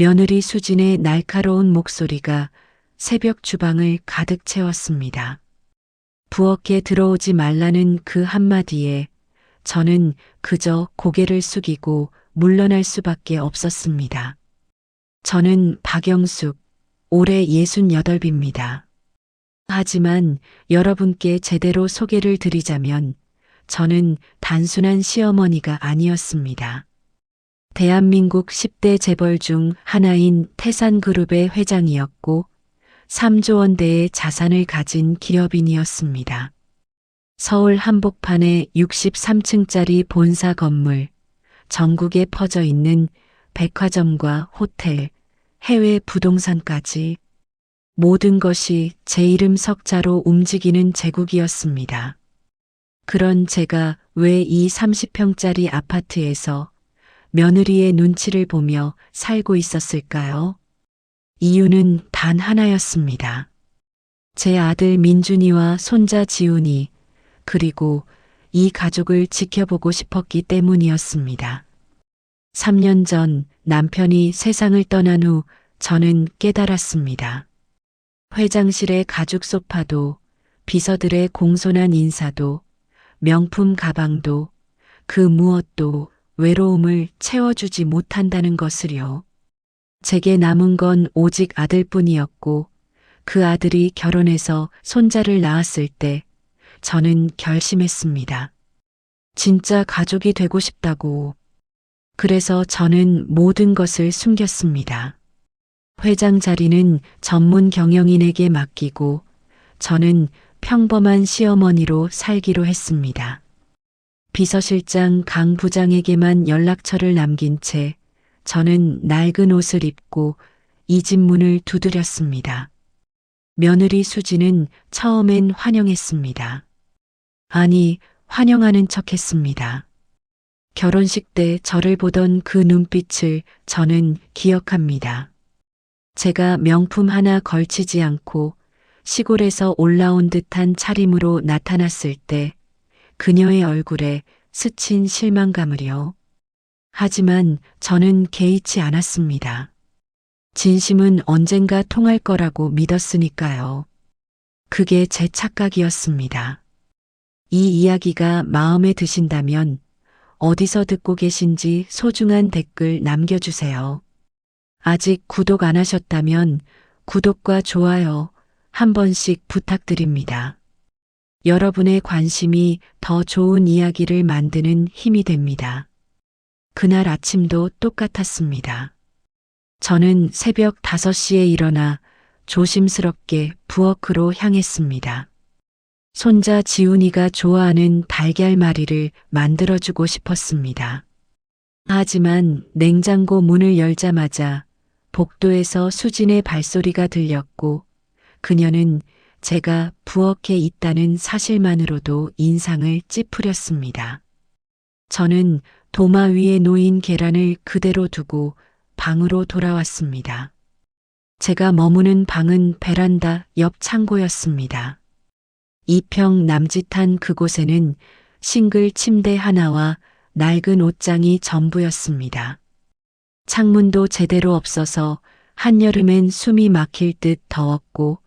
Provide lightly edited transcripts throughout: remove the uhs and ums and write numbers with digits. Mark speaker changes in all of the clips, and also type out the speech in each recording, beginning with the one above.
Speaker 1: 며느리 수진의 날카로운 목소리가 새벽 주방을 가득 채웠습니다. 부엌에 들어오지 말라는 그 한마디에 저는 그저 고개를 숙이고 물러날 수밖에 없었습니다. 저는 박영숙, 올해 68입니다. 하지만 여러분께 제대로 소개를 드리자면 저는 단순한 시어머니가 아니었습니다. 대한민국 10대 재벌 중 하나인 태산그룹의 회장이었고 3조 원대의 자산을 가진 기업인이었습니다. 서울 한복판에 63층짜리 본사 건물, 전국에 퍼져 있는 백화점과 호텔, 해외 부동산까지 모든 것이 제 이름 석자로 움직이는 제국이었습니다. 그런 제가 왜 이 30평짜리 아파트에서 며느리의 눈치를 보며 살고 있었을까요? 이유는 단 하나였습니다. 제 아들 민준이와 손자 지훈이, 그리고 이 가족을 지켜보고 싶었기 때문이었습니다. 3년 전 남편이 세상을 떠난 후 저는 깨달았습니다. 회장실의 가죽 소파도, 비서들의 공손한 인사도, 명품 가방도, 그 무엇도 외로움을 채워주지 못한다는 것을요. 제게 남은 건 오직 아들뿐이었고 그 아들이 결혼해서 손자를 낳았을 때 저는 결심했습니다. 진짜 가족이 되고 싶다고. 그래서 저는 모든 것을 숨겼습니다. 회장 자리는 전문 경영인에게 맡기고 저는 평범한 시어머니로 살기로 했습니다. 비서실장 강 부장에게만 연락처를 남긴 채 저는 낡은 옷을 입고 이 집 문을 두드렸습니다. 며느리 수지는 처음엔 환영했습니다. 아니, 환영하는 척했습니다. 결혼식 때 저를 보던 그 눈빛을 저는 기억합니다. 제가 명품 하나 걸치지 않고 시골에서 올라온 듯한 차림으로 나타났을 때 그녀의 얼굴에 스친 실망감을요. 하지만 저는 개의치 않았습니다. 진심은 언젠가 통할 거라고 믿었으니까요. 그게 제 착각이었습니다. 이 이야기가 마음에 드신다면 어디서 듣고 계신지 소중한 댓글 남겨주세요. 아직 구독 안 하셨다면 구독과 좋아요 한 번씩 부탁드립니다. 여러분의 관심이 더 좋은 이야기를 만드는 힘이 됩니다. 그날 아침도 똑같았습니다. 저는 새벽 5시에 일어나 조심스럽게 부엌으로 향했습니다. 손자 지훈이가 좋아하는 달걀말이를 만들어주고 싶었습니다. 하지만 냉장고 문을 열자마자 복도에서 수진의 발소리가 들렸고 그녀는 제가 부엌에 있다는 사실만으로도 인상을 찌푸렸습니다. 저는 도마 위에 놓인 계란을 그대로 두고 방으로 돌아왔습니다. 제가 머무는 방은 베란다 옆 창고였습니다. 2평 남짓한 그곳에는 싱글 침대 하나와 낡은 옷장이 전부였습니다. 창문도 제대로 없어서 한여름엔 숨이 막힐 듯 더웠고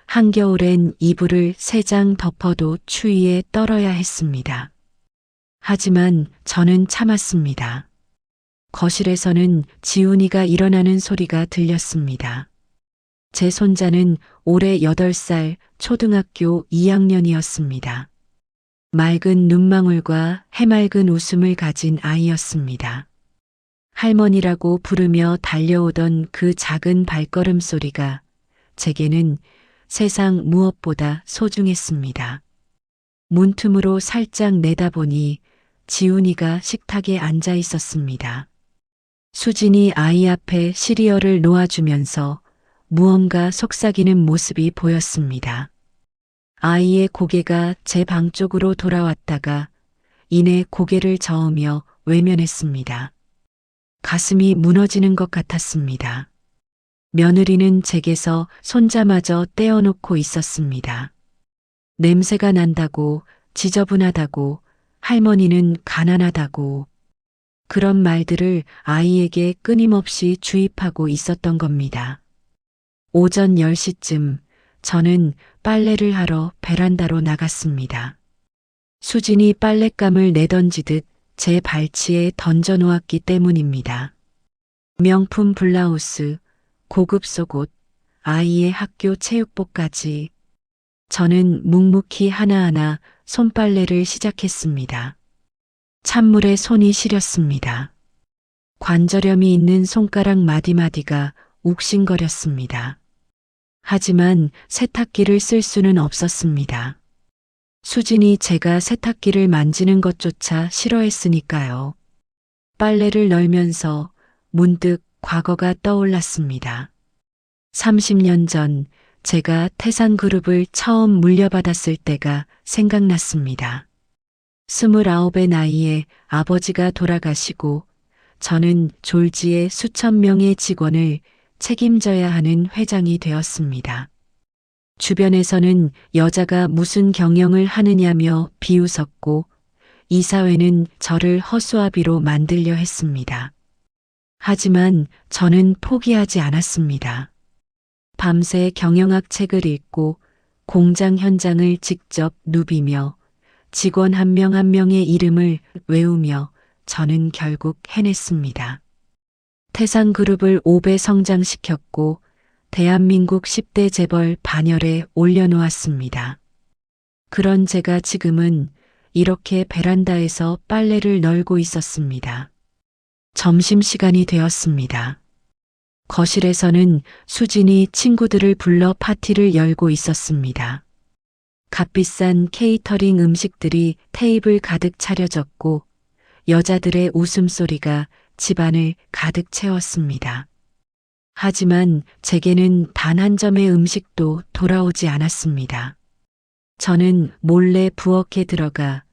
Speaker 1: 한겨울엔 이불을 3장 덮어도 추위에 떨어야 했습니다. 하지만 저는 참았습니다. 거실에서는 지훈이가 일어나는 소리가 들렸습니다. 제 손자는 올해 8살 초등학교 2학년이었습니다. 맑은 눈망울과 해맑은 웃음을 가진 아이였습니다. 할머니라고 부르며 달려오던 그 작은 발걸음 소리가 제게는 세상 무엇보다 소중했습니다. 문틈으로 살짝 내다보니 지훈이가 식탁에 앉아 있었습니다. 수진이 아이 앞에 시리얼을 놓아주면서 무언가 속삭이는 모습이 보였습니다. 아이의 고개가 제 방 쪽으로 돌아왔다가 이내 고개를 저으며 외면했습니다. 가슴이 무너지는 것 같았습니다. 며느리는 제게서 손자마저 떼어놓고 있었습니다. 냄새가 난다고, 지저분하다고, 할머니는 가난하다고. 그런 말들을 아이에게 끊임없이 주입하고 있었던 겁니다. 오전 10시쯤 저는 빨래를 하러 베란다로 나갔습니다. 수진이 빨랫감을 내던지듯 제 발치에 던져놓았기 때문입니다. 명품 블라우스, 고급 속옷, 아이의 학교 체육복까지 저는 묵묵히 하나하나 손빨래를 시작했습니다. 찬물에 손이 시렸습니다. 관절염이 있는 손가락 마디마디가 욱신거렸습니다. 하지만 세탁기를 쓸 수는 없었습니다. 수진이 제가 세탁기를 만지는 것조차 싫어했으니까요. 빨래를 널면서 문득 과거가 떠올랐습니다. 30년 전 제가 태산그룹을 처음 물려받았을 때가 생각났습니다. 29의 나이에 아버지가 돌아가시고 저는 졸지에 수천 명의 직원을 책임져야 하는 회장이 되었습니다. 주변에서는 여자가 무슨 경영을 하느냐며 비웃었고 이사회는 저를 허수아비로 만들려 했습니다. 하지만 저는 포기하지 않았습니다. 밤새 경영학 책을 읽고 공장 현장을 직접 누비며 직원 한 명 한 명의 이름을 외우며 저는 결국 해냈습니다. 태산그룹을 5배 성장시켰고 대한민국 10대 재벌 반열에 올려놓았습니다. 그런 제가 지금은 이렇게 베란다에서 빨래를 널고 있었습니다. 점심시간이 되었습니다. 거실에서는 수진이 친구들을 불러 파티를 열고 있었습니다. 값비싼 케이터링 음식들이 테이블 가득 차려졌고 여자들의 웃음소리가 집안을 가득 채웠습니다. 하지만 제게는 단 한 점의 음식도 돌아오지 않았습니다. 저는 몰래 부엌에 들어가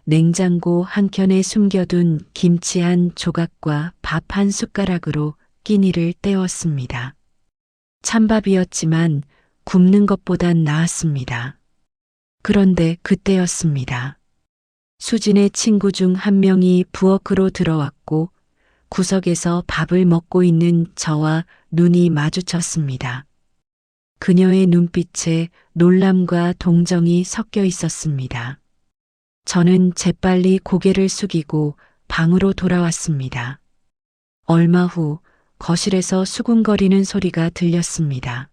Speaker 1: 냉장고 한켠에 숨겨둔 김치 한 조각과 밥 한 숟가락으로 끼니를 때웠습니다. 찬밥이었지만 굽는 것보단 나았습니다. 그런데 그때였습니다. 수진의 친구 중 한 명이 부엌으로 들어왔고 구석에서 밥을 먹고 있는 저와 눈이 마주쳤습니다. 그녀의 눈빛에 놀람과 동정이 섞여 있었습니다. 저는 재빨리 고개를 숙이고 방으로 돌아왔습니다. 얼마 후 거실에서 수군거리는 소리가 들렸습니다.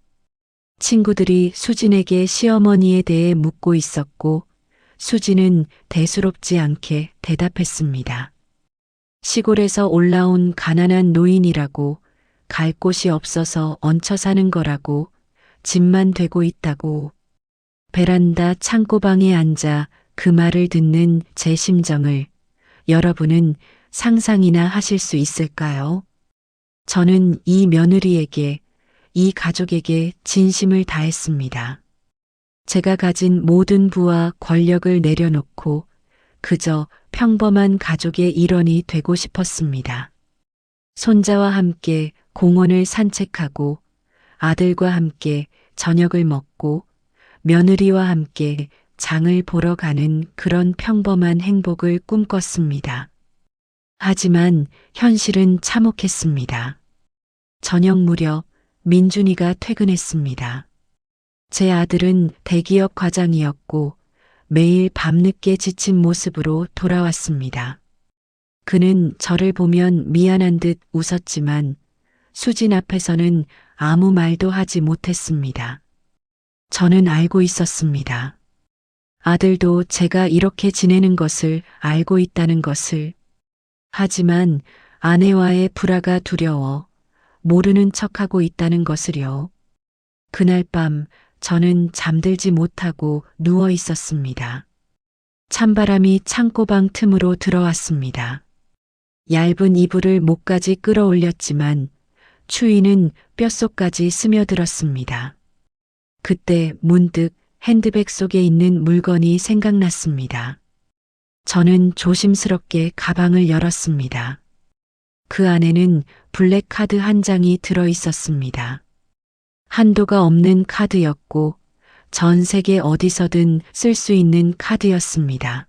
Speaker 1: 친구들이 수진에게 시어머니에 대해 묻고 있었고 수진은 대수롭지 않게 대답했습니다. 시골에서 올라온 가난한 노인이라고, 갈 곳이 없어서 얹혀 사는 거라고, 집만 되고 있다고. 베란다 창고방에 앉아 그 말을 듣는 제 심정을 여러분은 상상이나 하실 수 있을까요? 저는 이 며느리에게, 이 가족에게 진심을 다했습니다. 제가 가진 모든 부와 권력을 내려놓고 그저 평범한 가족의 일원이 되고 싶었습니다. 손자와 함께 공원을 산책하고 아들과 함께 저녁을 먹고 며느리와 함께 장을 보러 가는 그런 평범한 행복을 꿈꿨습니다. 하지만 현실은 참혹했습니다. 저녁 무렵 민준이가 퇴근했습니다. 제 아들은 대기업 과장이었고 매일 밤늦게 지친 모습으로 돌아왔습니다. 그는 저를 보면 미안한 듯 웃었지만 수진 앞에서는 아무 말도 하지 못했습니다. 저는 알고 있었습니다. 아들도 제가 이렇게 지내는 것을 알고 있다는 것을. 하지만 아내와의 불화가 두려워 모르는 척하고 있다는 것을요. 그날 밤 저는 잠들지 못하고 누워 있었습니다. 찬바람이 창고방 틈으로 들어왔습니다. 얇은 이불을 목까지 끌어올렸지만 추위는 뼛속까지 스며들었습니다. 그때 문득 핸드백 속에 있는 물건이 생각났습니다. 저는 조심스럽게 가방을 열었습니다. 그 안에는 블랙카드 한 장이 들어 있었습니다. 한도가 없는 카드였고 전 세계 어디서든 쓸 수 있는 카드였습니다.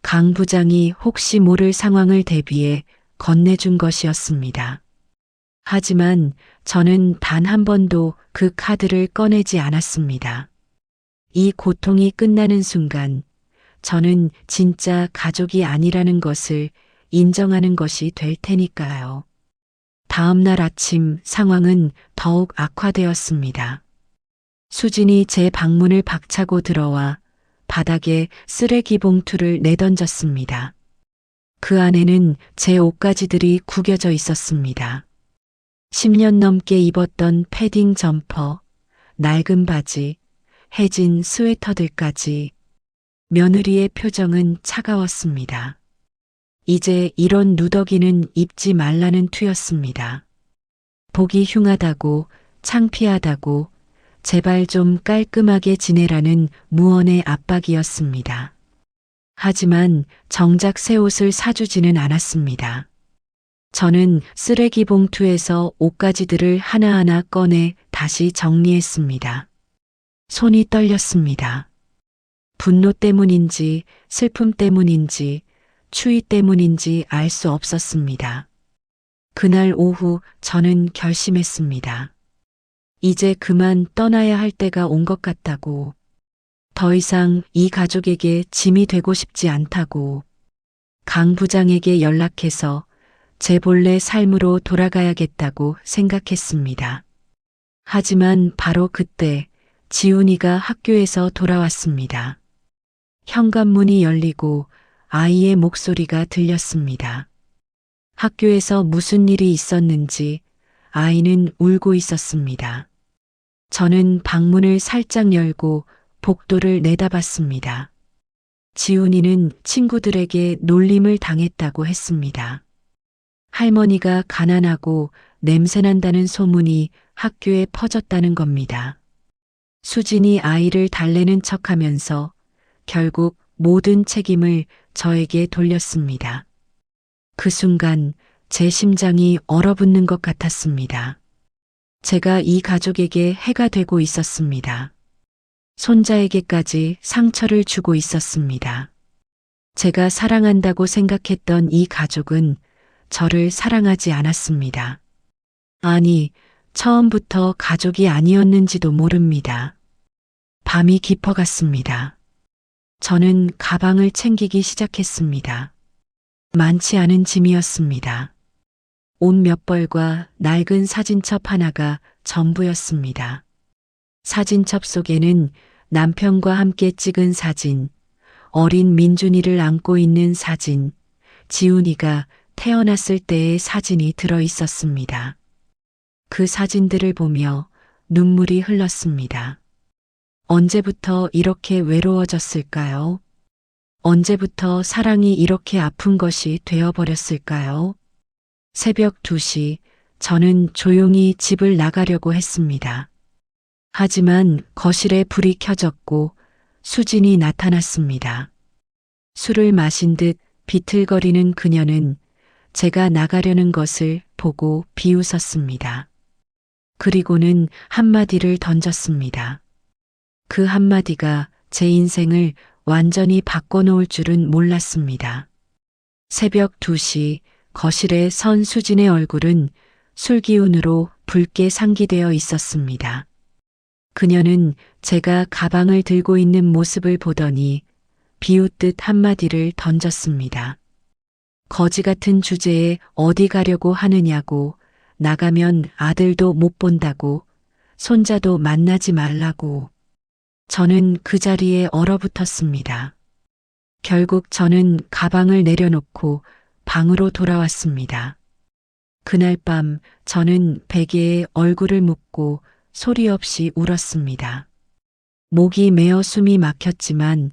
Speaker 1: 강 부장이 혹시 모를 상황을 대비해 건네준 것이었습니다. 하지만 저는 단 한 번도 그 카드를 꺼내지 않았습니다. 이 고통이 끝나는 순간 저는 진짜 가족이 아니라는 것을 인정하는 것이 될 테니까요. 다음 날 아침 상황은 더욱 악화되었습니다. 수진이 제 방문을 박차고 들어와 바닥에 쓰레기 봉투를 내던졌습니다. 그 안에는 제 옷가지들이 구겨져 있었습니다. 10년 넘게 입었던 패딩 점퍼, 낡은 바지, 해진 스웨터들까지. 며느리의 표정은 차가웠습니다. 이제 이런 누더기는 입지 말라는 투였습니다. 보기 흉하다고, 창피하다고, 제발 좀 깔끔하게 지내라는 무언의 압박이었습니다. 하지만 정작 새 옷을 사주지는 않았습니다. 저는 쓰레기 봉투에서 옷가지들을 하나하나 꺼내 다시 정리했습니다. 손이 떨렸습니다. 분노 때문인지 슬픔 때문인지 추위 때문인지 알 수 없었습니다. 그날 오후 저는 결심했습니다. 이제 그만 떠나야 할 때가 온 것 같다고. 더 이상 이 가족에게 짐이 되고 싶지 않다고. 강 부장에게 연락해서 제 본래 삶으로 돌아가야겠다고 생각했습니다. 하지만 바로 그때 지훈이가 학교에서 돌아왔습니다. 현관문이 열리고 아이의 목소리가 들렸습니다. 학교에서 무슨 일이 있었는지 아이는 울고 있었습니다. 저는 방문을 살짝 열고 복도를 내다봤습니다. 지훈이는 친구들에게 놀림을 당했다고 했습니다. 할머니가 가난하고 냄새난다는 소문이 학교에 퍼졌다는 겁니다. 수진이 아이를 달래는 척하면서 결국 모든 책임을 저에게 돌렸습니다. 그 순간 제 심장이 얼어붙는 것 같았습니다. 제가 이 가족에게 해가 되고 있었습니다. 손자에게까지 상처를 주고 있었습니다. 제가 사랑한다고 생각했던 이 가족은 저를 사랑하지 않았습니다. 아니, 처음부터 가족이 아니었는지도 모릅니다. 밤이 깊어갔습니다. 저는 가방을 챙기기 시작했습니다. 많지 않은 짐이었습니다. 옷 몇 벌과 낡은 사진첩 하나가 전부였습니다. 사진첩 속에는 남편과 함께 찍은 사진, 어린 민준이를 안고 있는 사진, 지훈이가 태어났을 때의 사진이 들어 있었습니다. 그 사진들을 보며 눈물이 흘렀습니다. 언제부터 이렇게 외로워졌을까요? 언제부터 사랑이 이렇게 아픈 것이 되어버렸을까요? 새벽 2시 저는 조용히 집을 나가려고 했습니다. 하지만 거실에 불이 켜졌고 수진이 나타났습니다. 술을 마신 듯 비틀거리는 그녀는 제가 나가려는 것을 보고 비웃었습니다. 그리고는 한마디를 던졌습니다. 그 한마디가 제 인생을 완전히 바꿔놓을 줄은 몰랐습니다. 새벽 2시 거실에 선 수진의 얼굴은 술 기운으로 붉게 상기되어 있었습니다. 그녀는 제가 가방을 들고 있는 모습을 보더니 비웃듯 한마디를 던졌습니다. 거지 같은 주제에 어디 가려고 하느냐고, 나가면 아들도 못 본다고, 손자도 만나지 말라고. 저는 그 자리에 얼어붙었습니다. 결국 저는 가방을 내려놓고 방으로 돌아왔습니다. 그날 밤 저는 베개에 얼굴을 묻고 소리 없이 울었습니다. 목이 메어 숨이 막혔지만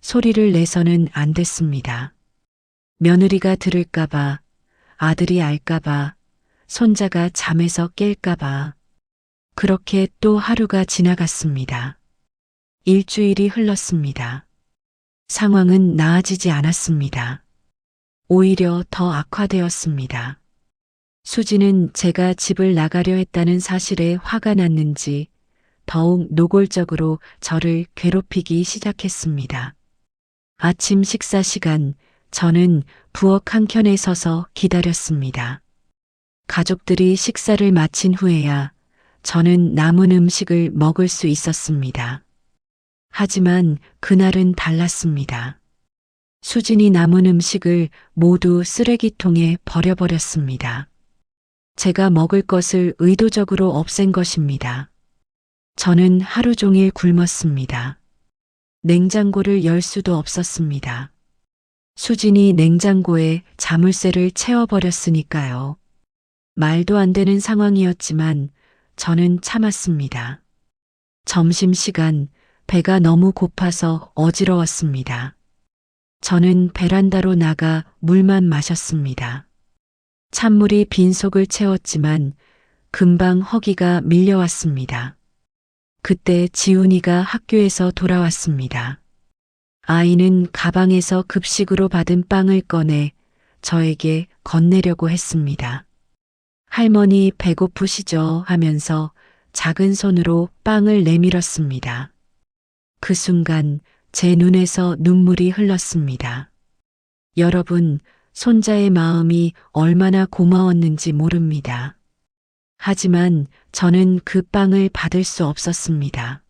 Speaker 1: 소리를 내서는 안 됐습니다. 며느리가 들을까봐, 아들이 알까봐, 손자가 잠에서 깰까봐. 그렇게 또 하루가 지나갔습니다. 일주일이 흘렀습니다. 상황은 나아지지 않았습니다. 오히려 더 악화되었습니다. 수지는 제가 집을 나가려 했다는 사실에 화가 났는지 더욱 노골적으로 저를 괴롭히기 시작했습니다. 아침 식사 시간 저는 부엌 한켠에 서서 기다렸습니다. 가족들이 식사를 마친 후에야 저는 남은 음식을 먹을 수 있었습니다. 하지만 그날은 달랐습니다. 수진이 남은 음식을 모두 쓰레기통에 버려버렸습니다. 제가 먹을 것을 의도적으로 없앤 것입니다. 저는 하루 종일 굶었습니다. 냉장고를 열 수도 없었습니다. 수진이 냉장고에 자물쇠를 채워버렸으니까요. 말도 안 되는 상황이었지만 저는 참았습니다. 점심시간 배가 너무 고파서 어지러웠습니다. 저는 베란다로 나가 물만 마셨습니다. 찬물이 빈속을 채웠지만 금방 허기가 밀려왔습니다. 그때 지훈이가 학교에서 돌아왔습니다. 아이는 가방에서 급식으로 받은 빵을 꺼내 저에게 건네려고 했습니다. 할머니 배고프시죠? 하면서 작은 손으로 빵을 내밀었습니다. 그 순간 제 눈에서 눈물이 흘렀습니다. 여러분, 손자의 마음이 얼마나 고마웠는지 모릅니다. 하지만 저는 그 빵을 받을 수 없었습니다.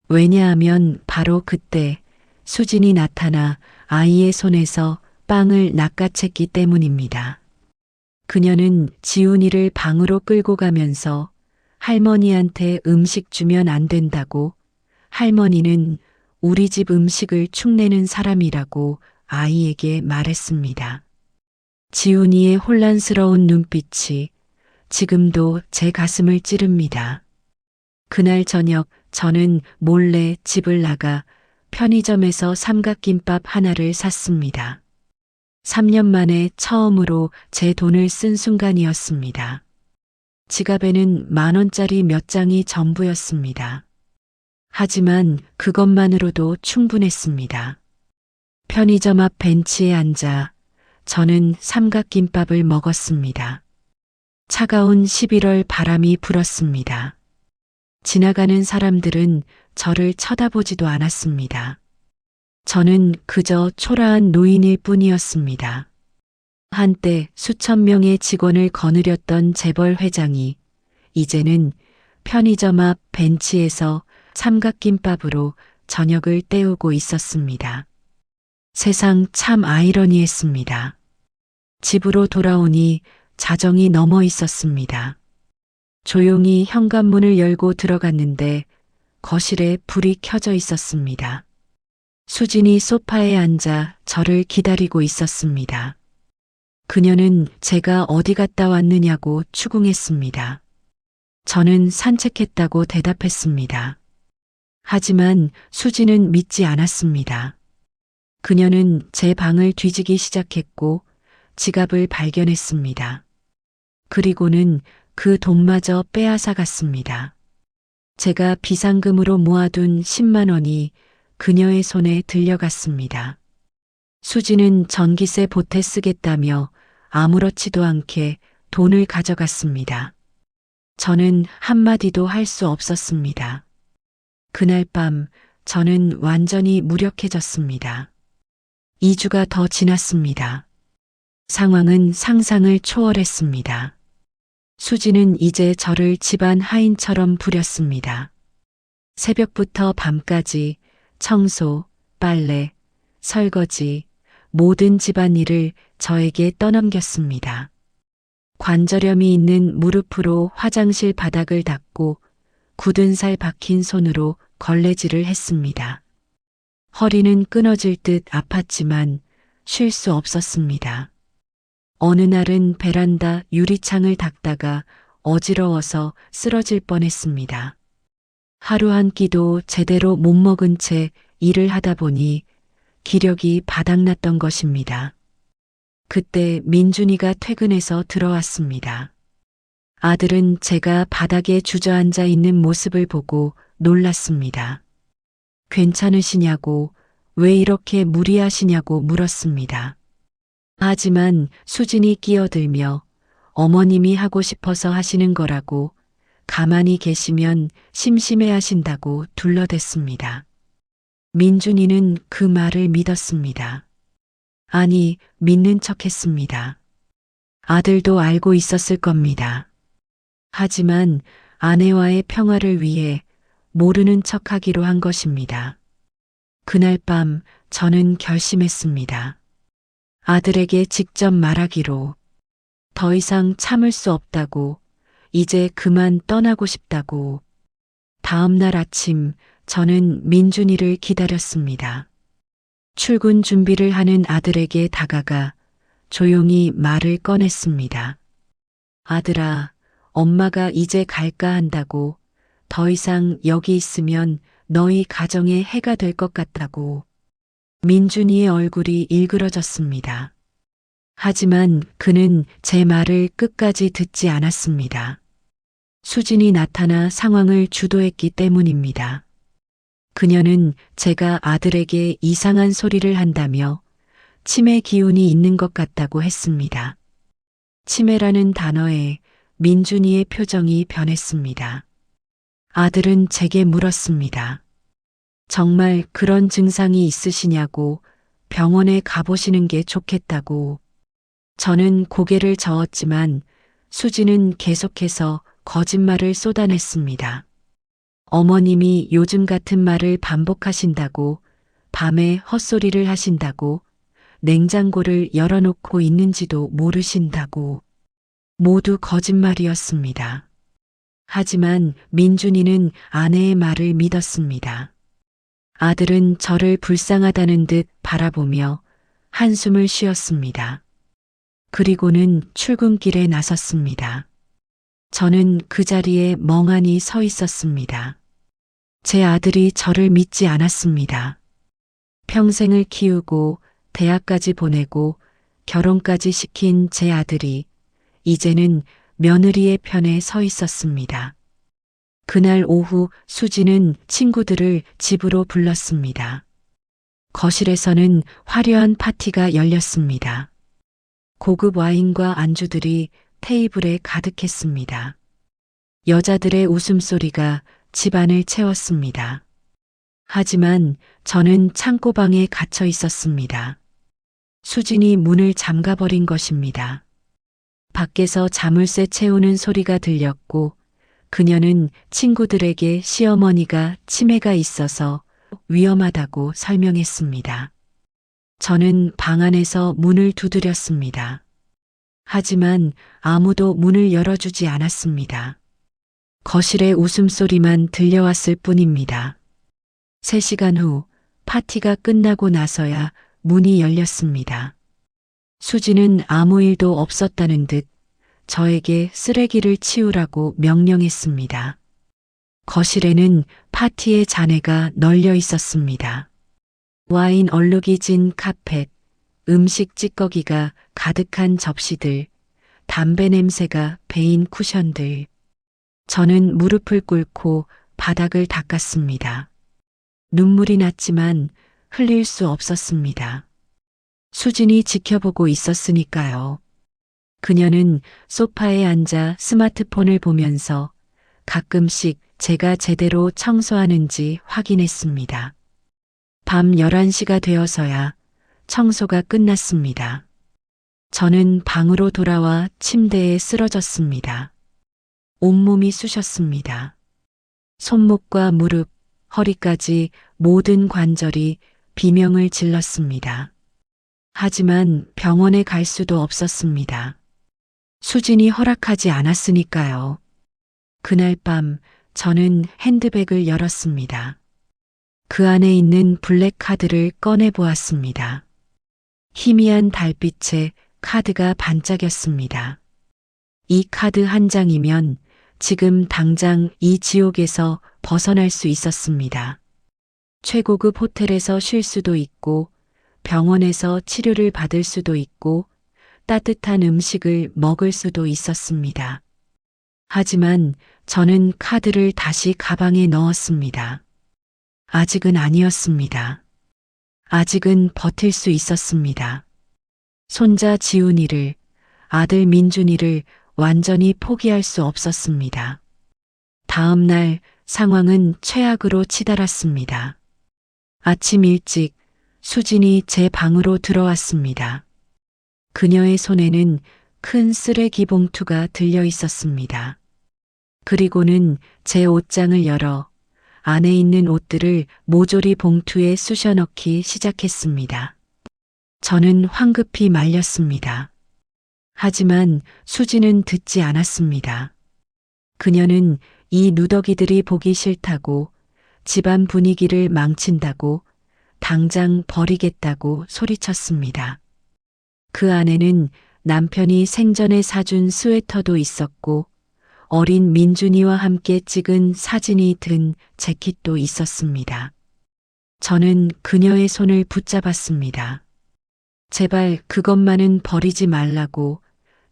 Speaker 1: 왜냐하면 바로 그때 수진이 나타나 아이의 손에서 빵을 낚아챘기 때문입니다. 그녀는 지훈이를 방으로 끌고 가면서 할머니한테 음식 주면 안 된다고, 할머니는 우리 집 음식을 축내는 사람이라고 아이에게 말했습니다. 지훈이의 혼란스러운 눈빛이 지금도 제 가슴을 찌릅니다. 그날 저녁 저는 몰래 집을 나가 편의점에서 삼각김밥 하나를 샀습니다. 3년 만에 처음으로 제 돈을 쓴 순간이었습니다. 지갑에는 10,000원짜리 몇 장이 전부였습니다. 하지만 그것만으로도 충분했습니다. 편의점 앞 벤치에 앉아 저는 삼각김밥을 먹었습니다. 차가운 11월 바람이 불었습니다. 지나가는 사람들은 저를 쳐다보지도 않았습니다. 저는 그저 초라한 노인일 뿐이었습니다. 한때 수천 명의 직원을 거느렸던 재벌 회장이 이제는 편의점 앞 벤치에서 삼각김밥으로 저녁을 때우고 있었습니다. 세상 참 아이러니했습니다. 집으로 돌아오니 자정이 넘어 있었습니다. 조용히 현관문을 열고 들어갔는데 거실에 불이 켜져 있었습니다. 수진이 소파에 앉아 저를 기다리고 있었습니다. 그녀는 제가 어디 갔다 왔느냐고 추궁했습니다. 저는 산책했다고 대답했습니다. 하지만 수진은 믿지 않았습니다. 그녀는 제 방을 뒤지기 시작했고 지갑을 발견했습니다. 그리고는 그 돈마저 빼앗아 갔습니다. 제가 비상금으로 모아둔 10만 원이 그녀의 손에 들려갔습니다. 수진은 전기세 보태 쓰겠다며 아무렇지도 않게 돈을 가져갔습니다. 저는 한마디도 할 수 없었습니다. 그날 밤 저는 완전히 무력해졌습니다. 2주가 더 지났습니다. 상황은 상상을 초월했습니다. 수지는 이제 저를 집안 하인처럼 부렸습니다. 새벽부터 밤까지 청소, 빨래, 설거지, 모든 집안일을 저에게 떠넘겼습니다. 관절염이 있는 무릎으로 화장실 바닥을 닦고 굳은 살 박힌 손으로 걸레질을 했습니다. 허리는 끊어질 듯 아팠지만 쉴 수 없었습니다. 어느 날은 베란다 유리창을 닦다가 어지러워서 쓰러질 뻔했습니다. 하루 한 끼도 제대로 못 먹은 채 일을 하다 보니 기력이 바닥났던 것입니다. 그때 민준이가 퇴근해서 들어왔습니다. 아들은 제가 바닥에 주저앉아 있는 모습을 보고 놀랐습니다. 괜찮으시냐고, 왜 이렇게 무리하시냐고 물었습니다. 하지만 수진이 끼어들며 어머님이 하고 싶어서 하시는 거라고, 가만히 계시면 심심해 하신다고 둘러댔습니다. 민준이는 그 말을 믿었습니다. 아니, 믿는 척 했습니다. 아들도 알고 있었을 겁니다. 하지만 아내와의 평화를 위해 모르는 척 하기로 한 것입니다. 그날 밤 저는 결심했습니다. 아들에게 직접 말하기로 더 이상 참을 수 없다고, 이제 그만 떠나고 싶다고. 다음 날 아침 저는 민준이를 기다렸습니다. 출근 준비를 하는 아들에게 다가가 조용히 말을 꺼냈습니다. 아들아, 엄마가 이제 갈까 한다고. 더 이상 여기 있으면 너희 가정에 해가 될 것 같다고. 민준이의 얼굴이 일그러졌습니다. 하지만 그는 제 말을 끝까지 듣지 않았습니다. 수진이 나타나 상황을 주도했기 때문입니다. 그녀는 제가 아들에게 이상한 소리를 한다며 치매 기운이 있는 것 같다고 했습니다. 치매라는 단어에 민준이의 표정이 변했습니다. 아들은 제게 물었습니다. 정말 그런 증상이 있으시냐고, 병원에 가보시는 게 좋겠다고. 저는 고개를 저었지만 수지는 계속해서 거짓말을 쏟아냈습니다. 어머님이 요즘 같은 말을 반복하신다고, 밤에 헛소리를 하신다고, 냉장고를 열어놓고 있는지도 모르신다고. 모두 거짓말이었습니다. 하지만 민준이는 아내의 말을 믿었습니다. 아들은 저를 불쌍하다는 듯 바라보며 한숨을 쉬었습니다. 그리고는 출근길에 나섰습니다. 저는 그 자리에 멍하니 서 있었습니다. 제 아들이 저를 믿지 않았습니다. 평생을 키우고 대학까지 보내고 결혼까지 시킨 제 아들이 이제는 며느리의 편에 서 있었습니다. 그날 오후 수지는 친구들을 집으로 불렀습니다. 거실에서는 화려한 파티가 열렸습니다. 고급 와인과 안주들이 테이블에 가득했습니다. 여자들의 웃음소리가 집안을 채웠습니다. 하지만 저는 창고방에 갇혀 있었습니다. 수진이 문을 잠가버린 것입니다. 밖에서 자물쇠 채우는 소리가 들렸고 그녀는 친구들에게 시어머니가 치매가 있어서 위험하다고 설명했습니다. 저는 방 안에서 문을 두드렸습니다. 하지만 아무도 문을 열어주지 않았습니다. 거실의 웃음소리만 들려왔을 뿐입니다. 3시간 후 파티가 끝나고 나서야 문이 열렸습니다. 수지는 아무 일도 없었다는 듯 저에게 쓰레기를 치우라고 명령했습니다. 거실에는 파티의 잔해가 널려 있었습니다. 와인 얼룩이 진 카펫, 음식 찌꺼기가 가득한 접시들, 담배 냄새가 배인 쿠션들. 저는 무릎을 꿇고 바닥을 닦았습니다. 눈물이 났지만 흘릴 수 없었습니다. 수진이 지켜보고 있었으니까요. 그녀는 소파에 앉아 스마트폰을 보면서 가끔씩 제가 제대로 청소하는지 확인했습니다. 밤 11시가 되어서야 청소가 끝났습니다. 저는 방으로 돌아와 침대에 쓰러졌습니다. 온몸이 쑤셨습니다. 손목과 무릎, 허리까지 모든 관절이 비명을 질렀습니다. 하지만 병원에 갈 수도 없었습니다. 수진이 허락하지 않았으니까요. 그날 밤 저는 핸드백을 열었습니다. 그 안에 있는 블랙카드를 꺼내 보았습니다. 희미한 달빛에 카드가 반짝였습니다. 이 카드 한 장이면 지금 당장 이 지옥에서 벗어날 수 있었습니다. 최고급 호텔에서 쉴 수도 있고 병원에서 치료를 받을 수도 있고 따뜻한 음식을 먹을 수도 있었습니다. 하지만 저는 카드를 다시 가방에 넣었습니다. 아직은 아니었습니다. 아직은 버틸 수 있었습니다. 손자 지훈이를, 아들 민준이를 완전히 포기할 수 없었습니다. 다음 날 상황은 최악으로 치달았습니다. 아침 일찍 수진이 제 방으로 들어왔습니다. 그녀의 손에는 큰 쓰레기 봉투가 들려 있었습니다. 그리고는 제 옷장을 열어 안에 있는 옷들을 모조리 봉투에 쑤셔 넣기 시작했습니다. 저는 황급히 말렸습니다. 하지만 수지는 듣지 않았습니다. 그녀는 이 누더기들이 보기 싫다고, 집안 분위기를 망친다고, 당장 버리겠다고 소리쳤습니다. 그 안에는 남편이 생전에 사준 스웨터도 있었고, 어린 민준이와 함께 찍은 사진이 든 재킷도 있었습니다. 저는 그녀의 손을 붙잡았습니다. 제발 그것만은 버리지 말라고,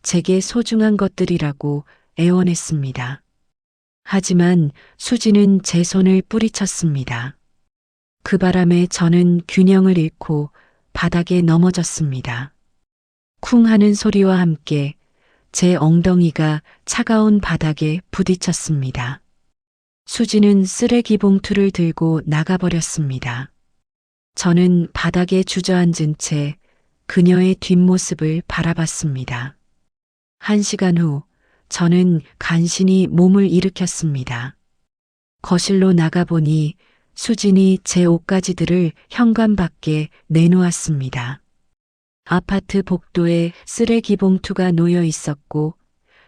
Speaker 1: 제게 소중한 것들이라고 애원했습니다. 하지만 수지는 제 손을 뿌리쳤습니다. 그 바람에 저는 균형을 잃고 바닥에 넘어졌습니다. 쿵 하는 소리와 함께 제 엉덩이가 차가운 바닥에 부딪혔습니다. 수지는 쓰레기 봉투를 들고 나가버렸습니다. 저는 바닥에 주저앉은 채 그녀의 뒷모습을 바라봤습니다. 1시간 후 저는 간신히 몸을 일으켰습니다. 거실로 나가보니 수진이 제 옷가지들을 현관 밖에 내놓았습니다. 아파트 복도에 쓰레기 봉투가 놓여 있었고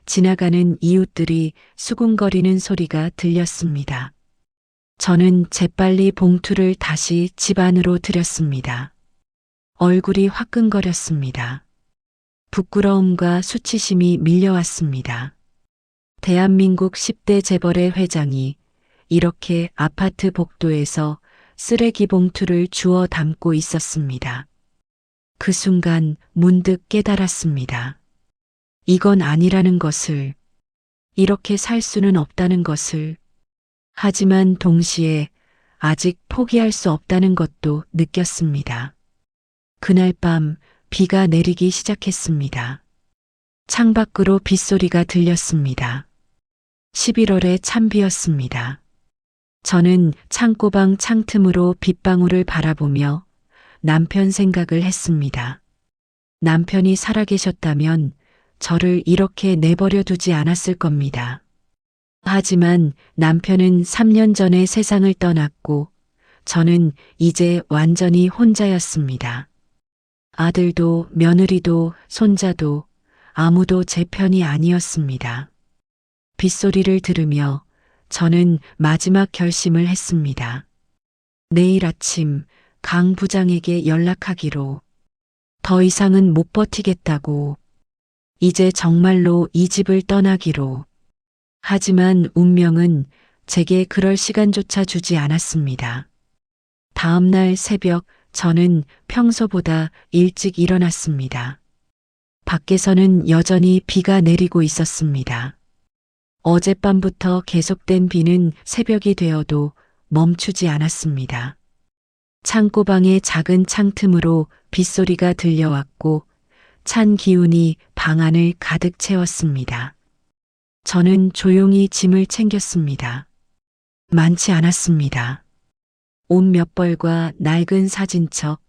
Speaker 1: 지나가는 이웃들이 수군거리는 소리가 들렸습니다. 저는 재빨리 봉투를 다시 집 안으로 들였습니다. 얼굴이 화끈거렸습니다. 부끄러움과 수치심이 밀려왔습니다. 대한민국 10대 재벌의 회장이 이렇게 아파트 복도에서 쓰레기 봉투를 주워 담고 있었습니다. 그 순간 문득 깨달았습니다. 이건 아니라는 것을, 이렇게 살 수는 없다는 것을, 하지만 동시에 아직 포기할 수 없다는 것도 느꼈습니다. 그날 밤 비가 내리기 시작했습니다. 창밖으로 빗소리가 들렸습니다. 11월의 찬비였습니다. 저는 창고방 창틈으로 빗방울을 바라보며 남편 생각을 했습니다. 남편이 살아계셨다면 저를 이렇게 내버려 두지 않았을 겁니다. 하지만 남편은 3년 전에 세상을 떠났고 저는 이제 완전히 혼자였습니다. 아들도 며느리도 손자도 아무도 제 편이 아니었습니다. 빗소리를 들으며 저는 마지막 결심을 했습니다. 내일 아침 강 부장에게 연락하기로, 더 이상은 못 버티겠다고, 이제 정말로 이 집을 떠나기로. 하지만 운명은 제게 그럴 시간조차 주지 않았습니다. 다음 날 새벽 저는 평소보다 일찍 일어났습니다. 밖에서는 여전히 비가 내리고 있었습니다. 어젯밤부터 계속된 비는 새벽이 되어도 멈추지 않았습니다. 창고방의 작은 창틈으로 빗소리가 들려왔고 찬 기운이 방 안을 가득 채웠습니다. 저는 조용히 짐을 챙겼습니다. 많지 않았습니다. 옷 몇 벌과 낡은 사진첩,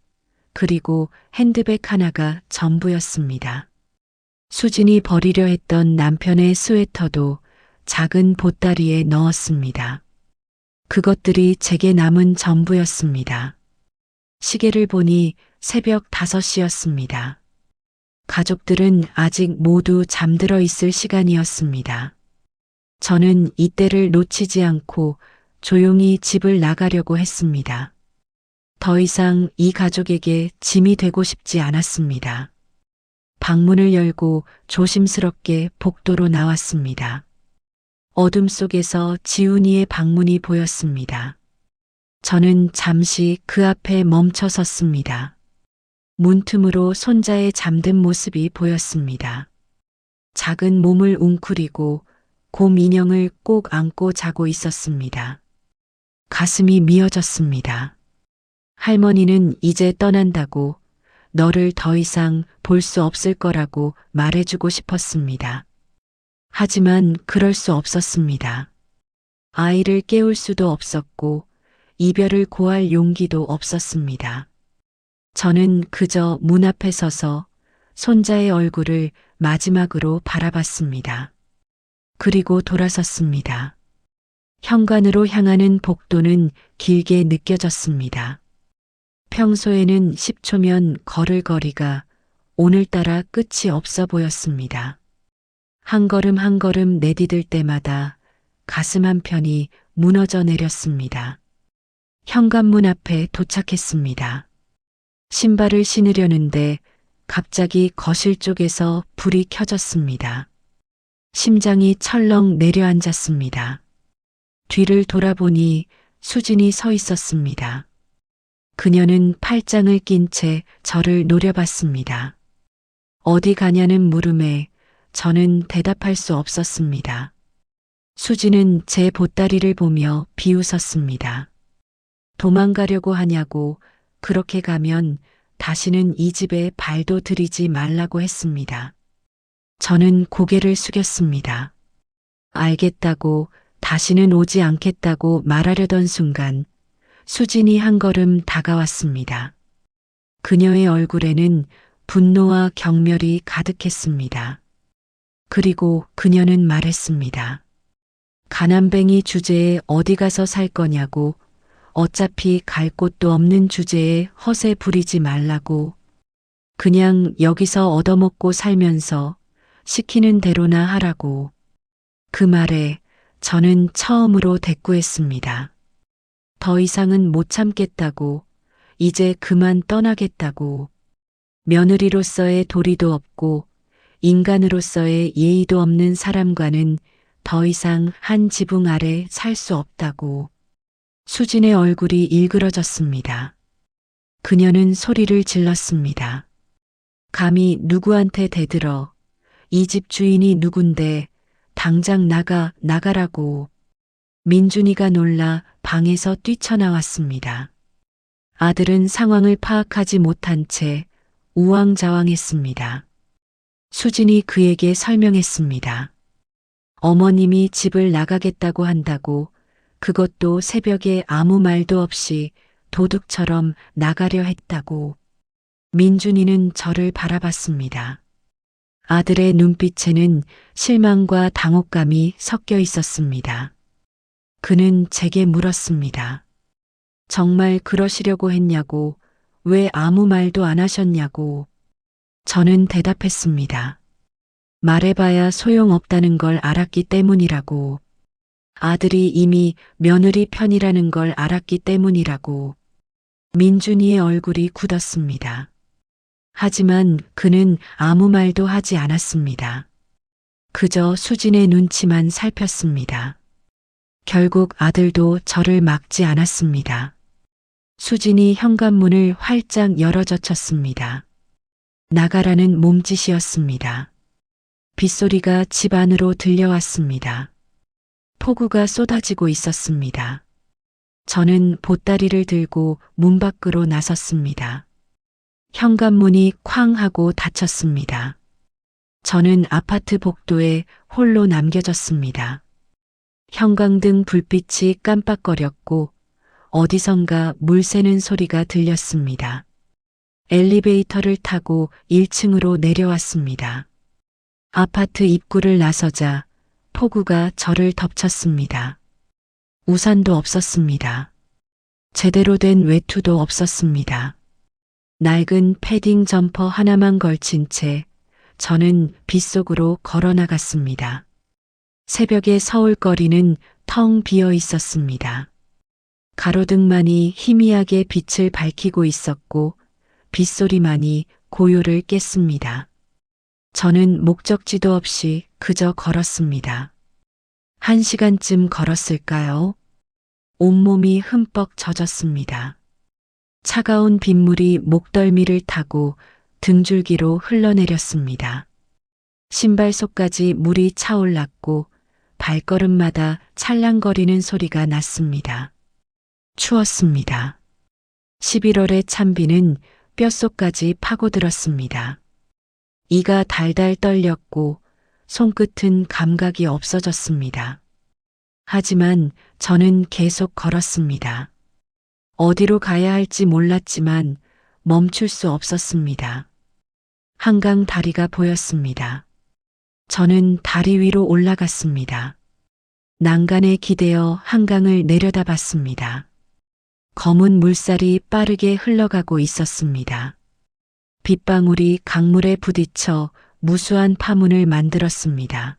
Speaker 1: 그리고 핸드백 하나가 전부였습니다. 수진이 버리려 했던 남편의 스웨터도 작은 보따리에 넣었습니다. 그것들이 제게 남은 전부였습니다. 시계를 보니 새벽 5시였습니다. 가족들은 아직 모두 잠들어 있을 시간이었습니다. 저는 이때를 놓치지 않고 조용히 집을 나가려고 했습니다. 더 이상 이 가족에게 짐이 되고 싶지 않았습니다. 방문을 열고 조심스럽게 복도로 나왔습니다. 어둠 속에서 지훈이의 방문이 보였습니다. 저는 잠시 그 앞에 멈춰 섰습니다. 문틈으로 손자의 잠든 모습이 보였습니다. 작은 몸을 웅크리고 곰 인형을 꼭 안고 자고 있었습니다. 가슴이 미어졌습니다. 할머니는 이제 떠난다고, 너를 더 이상 볼 수 없을 거라고 말해주고 싶었습니다. 하지만 그럴 수 없었습니다. 아이를 깨울 수도 없었고 이별을 고할 용기도 없었습니다. 저는 그저 문 앞에 서서 손자의 얼굴을 마지막으로 바라봤습니다. 그리고 돌아섰습니다. 현관으로 향하는 복도는 길게 느껴졌습니다. 평소에는 10초면 걸을 거리가 오늘따라 끝이 없어 보였습니다. 한 걸음 한 걸음 내디딜 때마다 가슴 한편이 무너져 내렸습니다. 현관문 앞에 도착했습니다. 신발을 신으려는데 갑자기 거실 쪽에서 불이 켜졌습니다. 심장이 철렁 내려앉았습니다. 뒤를 돌아보니 수진이 서 있었습니다. 그녀는 팔짱을 낀 채 저를 노려봤습니다. 어디 가냐는 물음에 저는 대답할 수 없었습니다. 수진은 제 보따리를 보며 비웃었습니다. 도망가려고 하냐고, 그렇게 가면 다시는 이 집에 발도 들이지 말라고 했습니다. 저는 고개를 숙였습니다. 알겠다고, 다시는 오지 않겠다고 말하려던 순간 수진이 한 걸음 다가왔습니다. 그녀의 얼굴에는 분노와 경멸이 가득했습니다. 그리고 그녀는 말했습니다. 가난뱅이 주제에 어디 가서 살 거냐고, 어차피 갈 곳도 없는 주제에 허세 부리지 말라고, 그냥 여기서 얻어먹고 살면서 시키는 대로나 하라고. 그 말에 저는 처음으로 대꾸했습니다. 더 이상은 못 참겠다고, 이제 그만 떠나겠다고. 며느리로서의 도리도 없고 인간으로서의 예의도 없는 사람과는 더 이상 한 지붕 아래 살 수 없다고. 수진의 얼굴이 일그러졌습니다. 그녀는 소리를 질렀습니다. 감히 누구한테 대들어. 이 집 주인이 누군데 당장 나가라고. 민준이가 놀라 방에서 뛰쳐나왔습니다. 아들은 상황을 파악하지 못한 채 우왕좌왕했습니다. 수진이 그에게 설명했습니다. 어머님이 집을 나가겠다고 한다고, 그것도 새벽에 아무 말도 없이 도둑처럼 나가려 했다고. 민준이는 저를 바라봤습니다. 아들의 눈빛에는 실망과 당혹감이 섞여 있었습니다. 그는 제게 물었습니다. 정말 그러시려고 했냐고, 왜 아무 말도 안 하셨냐고. 저는 대답했습니다. 말해봐야 소용없다는 걸 알았기 때문이라고. 아들이 이미 며느리 편이라는 걸 알았기 때문이라고. 민준이의 얼굴이 굳었습니다. 하지만 그는 아무 말도 하지 않았습니다. 그저 수진의 눈치만 살폈습니다. 결국 아들도 저를 막지 않았습니다. 수진이 현관문을 활짝 열어젖혔습니다. 나가라는 몸짓이었습니다. 빗소리가 집 안으로 들려왔습니다. 폭우가 쏟아지고 있었습니다. 저는 보따리를 들고 문 밖으로 나섰습니다. 현관문이 쾅 하고 닫혔습니다. 저는 아파트 복도에 홀로 남겨졌습니다. 형광등 불빛이 깜빡거렸고 어디선가 물 새는 소리가 들렸습니다. 엘리베이터를 타고 1층으로 내려왔습니다. 아파트 입구를 나서자 폭우가 저를 덮쳤습니다. 우산도 없었습니다. 제대로 된 외투도 없었습니다. 낡은 패딩 점퍼 하나만 걸친 채 저는 빗속으로 걸어 나갔습니다. 새벽의 서울거리는 텅 비어 있었습니다. 가로등만이 희미하게 빛을 밝히고 있었고 빗소리만이 고요를 깼습니다. 저는 목적지도 없이 그저 걸었습니다. 1시간쯤 걸었을까요? 온몸이 흠뻑 젖었습니다. 차가운 빗물이 목덜미를 타고 등줄기로 흘러내렸습니다. 신발 속까지 물이 차올랐고 발걸음마다 찰랑거리는 소리가 났습니다. 추웠습니다. 11월의 찬비는 뼛속까지 파고들었습니다. 이가 달달 떨렸고 손끝은 감각이 없어졌습니다. 하지만 저는 계속 걸었습니다. 어디로 가야 할지 몰랐지만 멈출 수 없었습니다. 한강 다리가 보였습니다. 저는 다리 위로 올라갔습니다. 난간에 기대어 한강을 내려다봤습니다. 검은 물살이 빠르게 흘러가고 있었습니다. 빗방울이 강물에 부딪혀 무수한 파문을 만들었습니다.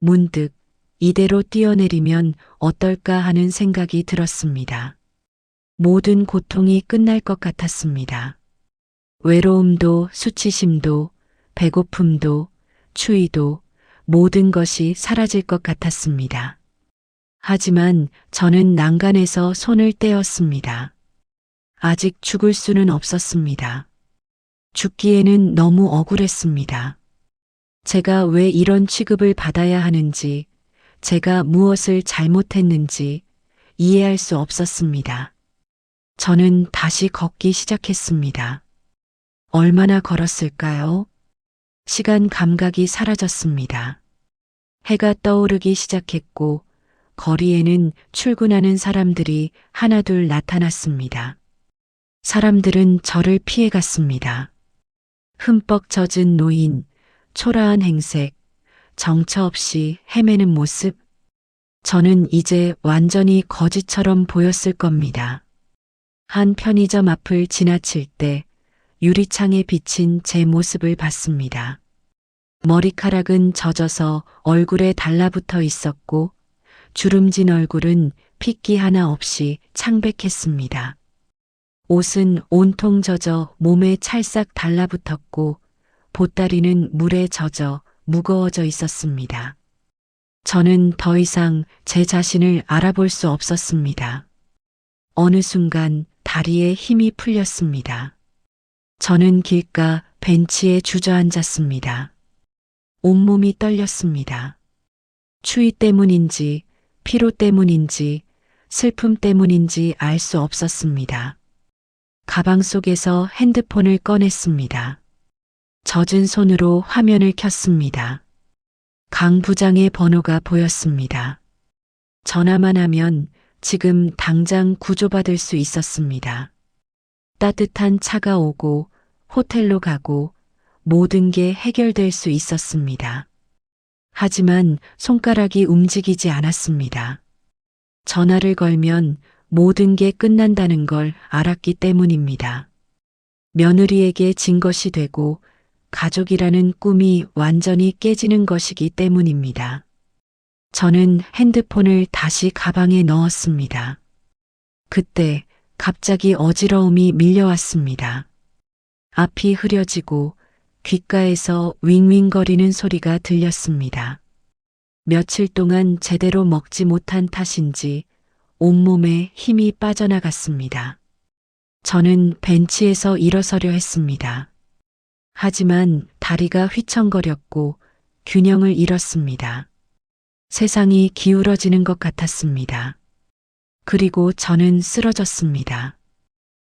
Speaker 1: 문득 이대로 뛰어내리면 어떨까 하는 생각이 들었습니다. 모든 고통이 끝날 것 같았습니다. 외로움도 수치심도 배고픔도 추위도 모든 것이 사라질 것 같았습니다. 하지만 저는 난간에서 손을 떼었습니다. 아직 죽을 수는 없었습니다. 죽기에는 너무 억울했습니다. 제가 왜 이런 취급을 받아야 하는지, 제가 무엇을 잘못했는지 이해할 수 없었습니다. 저는 다시 걷기 시작했습니다. 얼마나 걸었을까요? 시간 감각이 사라졌습니다. 해가 떠오르기 시작했고 거리에는 출근하는 사람들이 하나둘 나타났습니다. 사람들은 저를 피해갔습니다. 흠뻑 젖은 노인, 초라한 행색, 정처 없이 헤매는 모습. 저는 이제 완전히 거지처럼 보였을 겁니다. 한 편의점 앞을 지나칠 때 유리창에 비친 제 모습을 봤습니다. 머리카락은 젖어서 얼굴에 달라붙어 있었고 주름진 얼굴은 핏기 하나 없이 창백했습니다. 옷은 온통 젖어 몸에 찰싹 달라붙었고 보따리는 물에 젖어 무거워져 있었습니다. 저는 더 이상 제 자신을 알아볼 수 없었습니다. 어느 순간 다리에 힘이 풀렸습니다. 저는 길가 벤치에 주저앉았습니다. 온몸이 떨렸습니다. 추위 때문인지 피로 때문인지 슬픔 때문인지 알 수 없었습니다. 가방 속에서 핸드폰을 꺼냈습니다. 젖은 손으로 화면을 켰습니다. 강 부장의 번호가 보였습니다. 전화만 하면 지금 당장 구조받을 수 있었습니다. 따뜻한 차가 오고 호텔로 가고 모든 게 해결될 수 있었습니다. 하지만 손가락이 움직이지 않았습니다. 전화를 걸면 모든 게 끝난다는 걸 알았기 때문입니다. 며느리에게 진 것이 되고 가족이라는 꿈이 완전히 깨지는 것이기 때문입니다. 저는 핸드폰을 다시 가방에 넣었습니다. 그때 갑자기 어지러움이 밀려왔습니다. 앞이 흐려지고 귓가에서 윙윙거리는 소리가 들렸습니다. 며칠 동안 제대로 먹지 못한 탓인지 온몸에 힘이 빠져나갔습니다. 저는 벤치에서 일어서려 했습니다. 하지만 다리가 휘청거렸고 균형을 잃었습니다. 세상이 기울어지는 것 같았습니다. 그리고 저는 쓰러졌습니다.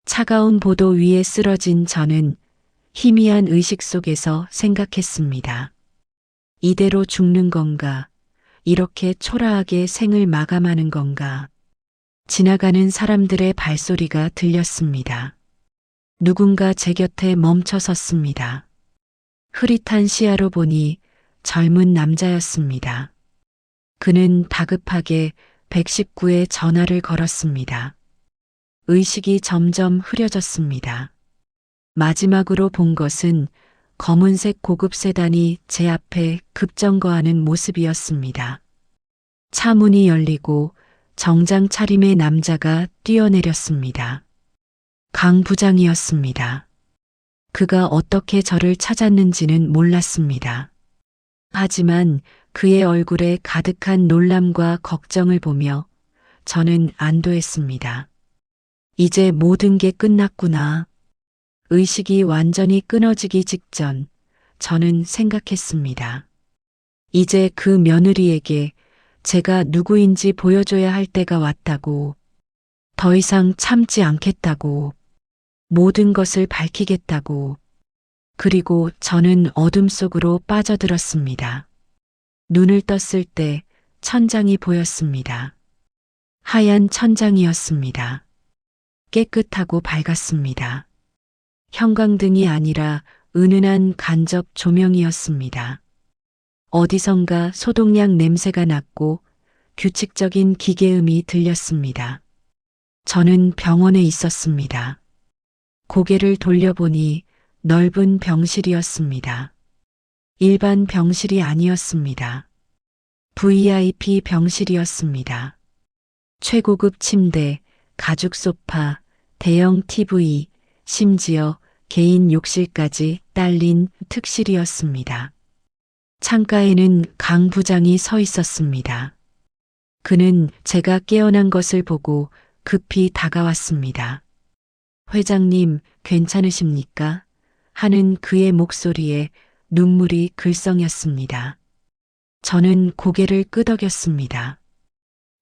Speaker 1: 차가운 보도 위에 쓰러진 저는 희미한 의식 속에서 생각했습니다. 이대로 죽는 건가? 이렇게 초라하게 생을 마감하는 건가? 지나가는 사람들의 발소리가 들렸습니다. 누군가 제 곁에 멈춰 섰습니다. 흐릿한 시야로 보니 젊은 남자였습니다. 그는 다급하게 119에 전화를 걸었습니다. 의식이 점점 흐려졌습니다. 마지막으로 본 것은 검은색 고급 세단이 제 앞에 급정거하는 모습이었습니다. 차 문이 열리고 정장 차림의 남자가 뛰어내렸습니다. 강 부장이었습니다. 그가 어떻게 저를 찾았는지는 몰랐습니다. 하지만 그의 얼굴에 가득한 놀람과 걱정을 보며 저는 안도했습니다. 이제 모든 게 끝났구나. 의식이 완전히 끊어지기 직전 저는 생각했습니다. 이제 그 며느리에게 제가 누구인지 보여줘야 할 때가 왔다고. 더 이상 참지 않겠다고. 모든 것을 밝히겠다고. 그리고 저는 어둠 속으로 빠져들었습니다. 눈을 떴을 때 천장이 보였습니다. 하얀 천장이었습니다. 깨끗하고 밝았습니다. 형광등이 아니라 은은한 간접 조명이었습니다. 어디선가 소독약 냄새가 났고 규칙적인 기계음이 들렸습니다. 저는 병원에 있었습니다. 고개를 돌려보니 넓은 병실이었습니다. 일반 병실이 아니었습니다. VIP 병실이었습니다. 최고급 침대, 가죽 소파, 대형 TV, 심지어 개인 욕실까지 딸린 특실이었습니다. 창가에는 강 부장이 서 있었습니다. 그는 제가 깨어난 것을 보고 급히 다가왔습니다. 회장님, 괜찮으십니까? 하는 그의 목소리에 눈물이 글썽였습니다. 저는 고개를 끄덕였습니다.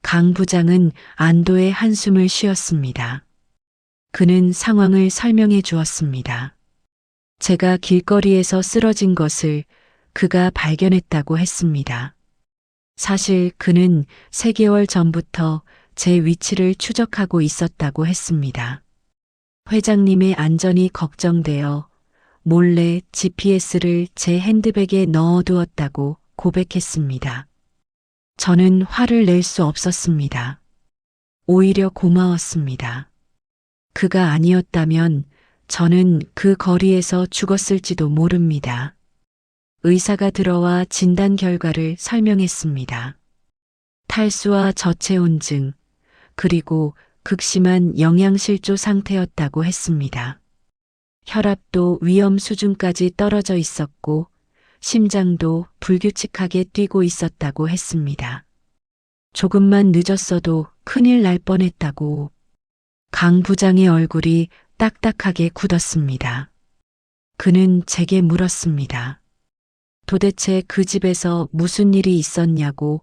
Speaker 1: 강 부장은 안도의 한숨을 쉬었습니다. 그는 상황을 설명해 주었습니다. 제가 길거리에서 쓰러진 것을 그가 발견했다고 했습니다. 사실 그는 3개월 전부터 제 위치를 추적하고 있었다고 했습니다. 회장님의 안전이 걱정되어 몰래 GPS를 제 핸드백에 넣어두었다고 고백했습니다. 저는 화를 낼 수 없었습니다. 오히려 고마웠습니다. 그가 아니었다면 저는 그 거리에서 죽었을지도 모릅니다. 의사가 들어와 진단 결과를 설명했습니다. 탈수와 저체온증, 그리고 극심한 영양실조 상태였다고 했습니다. 혈압도 위험 수준까지 떨어져 있었고 심장도 불규칙하게 뛰고 있었다고 했습니다. 조금만 늦었어도 큰일 날 뻔했다고. 강 부장의 얼굴이 딱딱하게 굳었습니다. 그는 제게 물었습니다. 도대체 그 집에서 무슨 일이 있었냐고,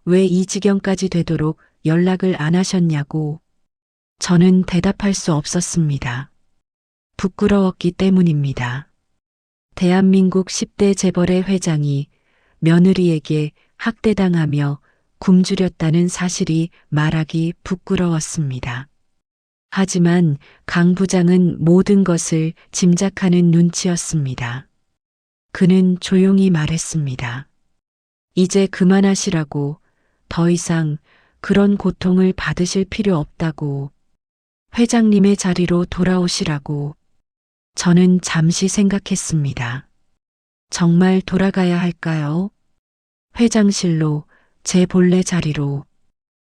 Speaker 1: 왜 이 지경까지 되도록 연락을 안 하셨냐고. 저는 대답할 수 없었습니다. 부끄러웠기 때문입니다. 대한민국 10대 재벌의 회장이 며느리에게 학대당하며 굶주렸다는 사실이 말하기 부끄러웠습니다. 하지만 강 부장은 모든 것을 짐작하는 눈치였습니다. 그는 조용히 말했습니다. 이제 그만하시라고, 더 이상 그런 고통을 받으실 필요 없다고, 회장님의 자리로 돌아오시라고. 저는 잠시 생각했습니다. 정말 돌아가야 할까요? 회장실로, 제 본래 자리로.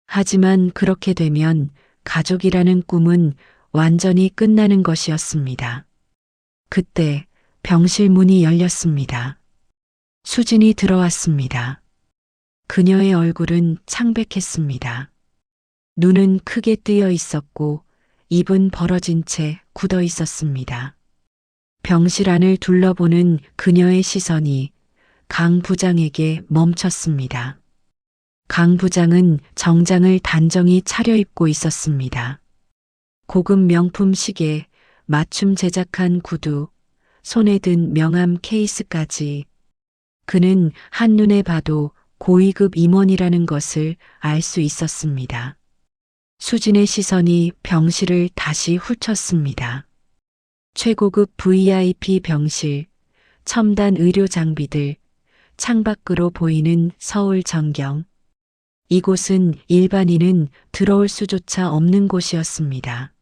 Speaker 1: 하지만 그렇게 되면 가족이라는 꿈은 완전히 끝나는 것이었습니다. 그때 병실 문이 열렸습니다. 수진이 들어왔습니다. 그녀의 얼굴은 창백했습니다. 눈은 크게 뜨여 있었고 입은 벌어진 채 굳어 있었습니다. 병실 안을 둘러보는 그녀의 시선이 강 부장에게 멈췄습니다. 강 부장은 정장을 단정히 차려입고 있었습니다. 고급 명품 시계, 맞춤 제작한 구두, 손에 든 명함 케이스까지. 그는 한눈에 봐도 고위급 임원이라는 것을 알 수 있었습니다. 수진의 시선이 병실을 다시 훑었습니다. 최고급 VIP 병실, 첨단 의료 장비들, 창밖으로 보이는 서울 전경. 이곳은 일반인은 들어올 수조차 없는 곳이었습니다.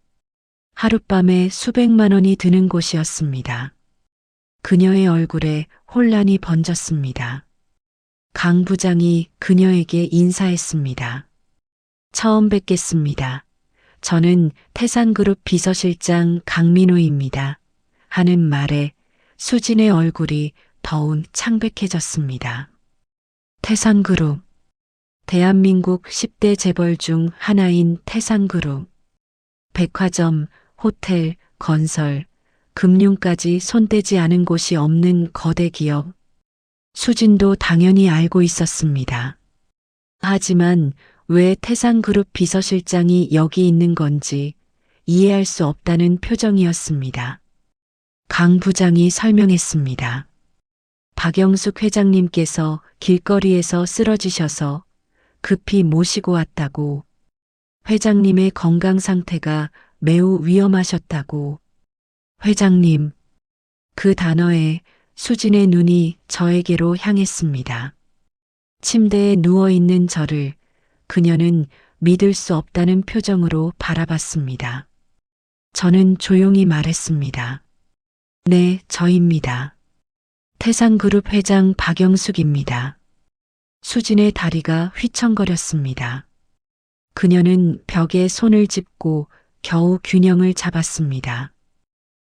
Speaker 1: 하룻밤에 수백만 원이 드는 곳이었습니다. 그녀의 얼굴에 혼란이 번졌습니다. 강 부장이 그녀에게 인사했습니다. 처음 뵙겠습니다. 저는 태산그룹 비서실장 강민호입니다. 하는 말에 수진의 얼굴이 더욱 창백해졌습니다. 태산그룹. 대한민국 10대 재벌 중 하나인 태산그룹. 백화점, 호텔, 건설, 금융까지 손대지 않은 곳이 없는 거대 기업. 수진도 당연히 알고 있었습니다. 하지만 왜 태산그룹 비서실장이 여기 있는 건지 이해할 수 없다는 표정이었습니다. 강 부장이 설명했습니다. 박영숙 회장님께서 길거리에서 쓰러지셔서 급히 모시고 왔다고. 회장님의 건강 상태가 매우 위험하셨다고. 회장님. 그 단어에 수진의 눈이 저에게로 향했습니다. 침대에 누워있는 저를 그녀는 믿을 수 없다는 표정으로 바라봤습니다. 저는 조용히 말했습니다. 네, 저입니다. 태산그룹 회장 박영숙입니다. 수진의 다리가 휘청거렸습니다. 그녀는 벽에 손을 짚고 겨우 균형을 잡았습니다.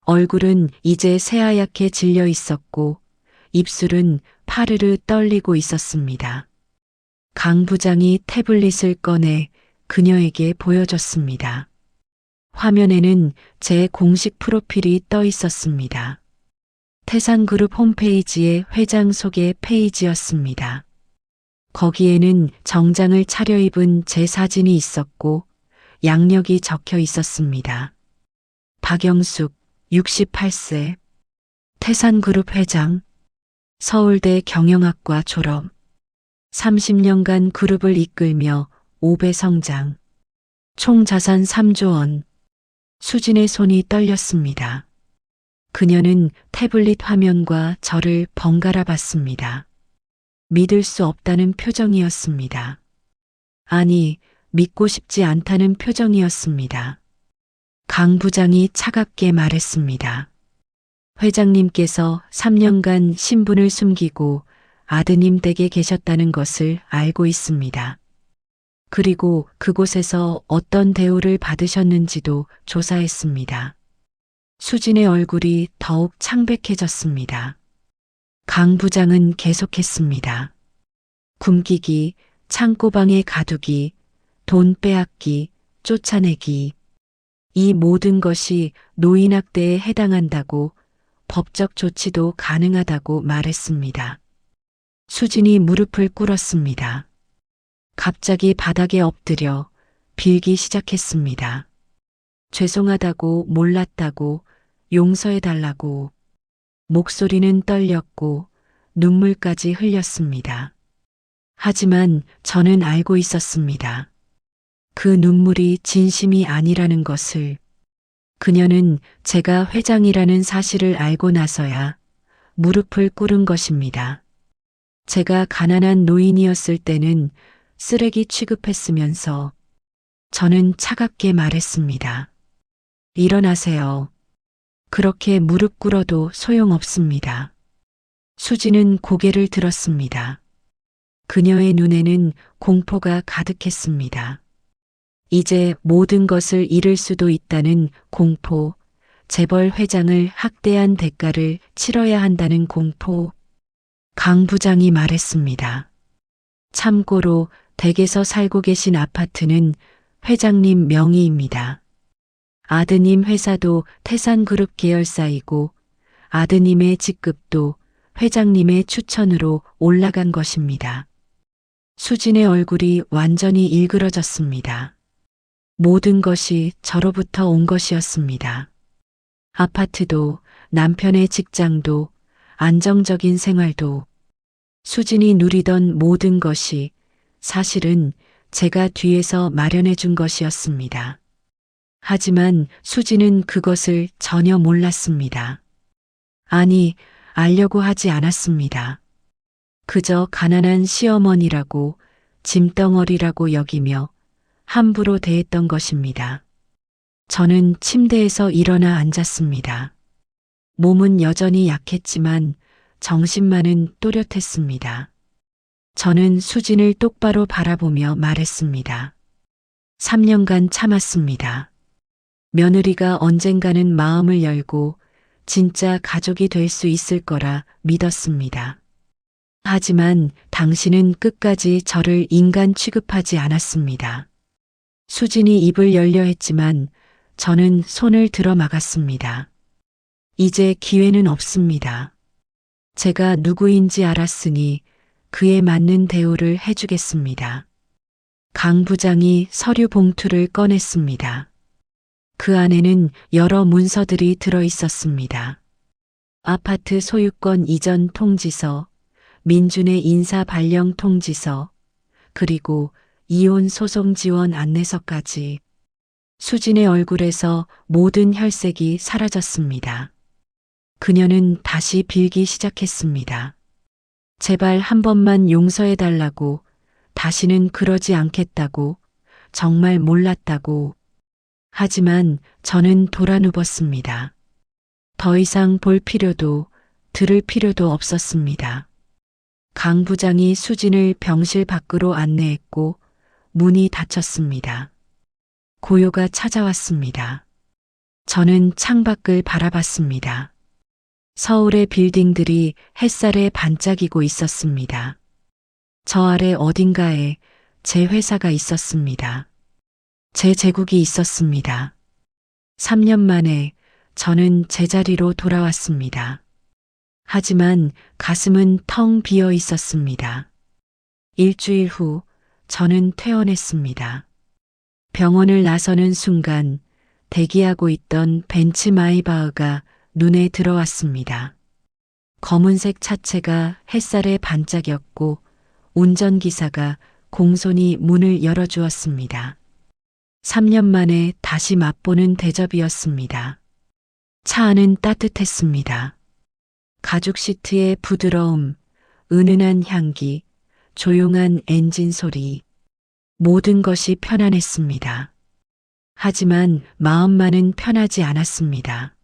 Speaker 1: 얼굴은 이제 새하얗게 질려 있었고 입술은 파르르 떨리고 있었습니다. 강 부장이 태블릿을 꺼내 그녀에게 보여줬습니다. 화면에는 제 공식 프로필이 떠 있었습니다. 태산그룹 홈페이지의 회장 소개 페이지였습니다. 거기에는 정장을 차려입은 제 사진이 있었고 양력이 적혀 있었습니다. 박영숙, 68세, 태산그룹 회장, 서울대 경영학과 졸업, 30년간 그룹을 이끌며 5배 성장, 총 자산 3조 원. 수진의 손이 떨렸습니다. 그녀는 태블릿 화면과 저를 번갈아 봤습니다. 믿을 수 없다는 표정이었습니다. 아니, 믿고 싶지 않다는 표정이었습니다. 강 부장이 차갑게 말했습니다. 회장님께서 3년간 신분을 숨기고 아드님 댁에 계셨다는 것을 알고 있습니다. 그리고 그곳에서 어떤 대우를 받으셨는지도 조사했습니다. 수진의 얼굴이 더욱 창백해졌습니다. 강 부장은 계속했습니다. 굶기기, 창고방에 가두기, 돈 빼앗기, 쫓아내기. 이 모든 것이 노인학대에 해당한다고 법적 조치도 가능하다고 말했습니다. 수진이 무릎을 꿇었습니다. 갑자기 바닥에 엎드려 빌기 시작했습니다. 죄송하다고, 몰랐다고, 용서해달라고. 목소리는 떨렸고 눈물까지 흘렸습니다. 하지만 저는 알고 있었습니다. 그 눈물이 진심이 아니라는 것을. 그녀는 제가 회장이라는 사실을 알고 나서야 무릎을 꿇은 것입니다. 제가 가난한 노인이었을 때는 쓰레기 취급했으면서 저는 차갑게 말했습니다. 일어나세요. 그렇게 무릎 꿇어도 소용없습니다. 수지는 고개를 들었습니다. 그녀의 눈에는 공포가 가득했습니다. 이제 모든 것을 잃을 수도 있다는 공포, 재벌 회장을 학대한 대가를 치러야 한다는 공포. 강 부장이 말했습니다. 참고로 댁에서 살고 계신 아파트는 회장님 명의입니다. 아드님 회사도 태산그룹 계열사이고 아드님의 직급도 회장님의 추천으로 올라간 것입니다. 수진의 얼굴이 완전히 일그러졌습니다. 모든 것이 저로부터 온 것이었습니다. 아파트도, 남편의 직장도, 안정적인 생활도, 수진이 누리던 모든 것이 사실은 제가 뒤에서 마련해 준 것이었습니다. 하지만 수진은 그것을 전혀 몰랐습니다. 아니, 알려고 하지 않았습니다. 그저 가난한 시어머니라고, 짐덩어리라고 여기며 함부로 대했던 것입니다. 저는 침대에서 일어나 앉았습니다. 몸은 여전히 약했지만 정신만은 또렷했습니다. 저는 수진을 똑바로 바라보며 말했습니다. 3년간 참았습니다. 며느리가 언젠가는 마음을 열고 진짜 가족이 될 수 있을 거라 믿었습니다. 하지만 당신은 끝까지 저를 인간 취급하지 않았습니다. 수진이 입을 열려 했지만 저는 손을 들어 막았습니다. 이제 기회는 없습니다. 제가 누구인지 알았으니 그에 맞는 대우를 해주겠습니다. 강 부장이 서류 봉투를 꺼냈습니다. 그 안에는 여러 문서들이 들어 있었습니다. 아파트 소유권 이전 통지서, 민준의 인사 발령 통지서, 그리고 이혼 소송 지원 안내서까지. 수진의 얼굴에서 모든 혈색이 사라졌습니다. 그녀는 다시 빌기 시작했습니다. 제발 한 번만 용서해달라고, 다시는 그러지 않겠다고, 정말 몰랐다고. 하지만 저는 돌아누웠습니다. 더 이상 볼 필요도, 들을 필요도 없었습니다. 강 부장이 수진을 병실 밖으로 안내했고 문이 닫혔습니다. 고요가 찾아왔습니다. 저는 창밖을 바라봤습니다. 서울의 빌딩들이 햇살에 반짝이고 있었습니다. 저 아래 어딘가에 제 회사가 있었습니다. 제 제국이 있었습니다. 3년 만에 저는 제자리로 돌아왔습니다. 하지만 가슴은 텅 비어 있었습니다. 일주일 후 저는 퇴원했습니다. 병원을 나서는 순간 대기하고 있던 벤츠 마이바흐가 눈에 들어왔습니다. 검은색 차체가 햇살에 반짝였고 운전기사가 공손히 문을 열어주었습니다. 3년 만에 다시 맛보는 대접이었습니다. 차 안은 따뜻했습니다. 가죽 시트의 부드러움, 은은한 향기, 조용한 엔진 소리, 모든 것이 편안했습니다. 하지만 마음만은 편하지 않았습니다.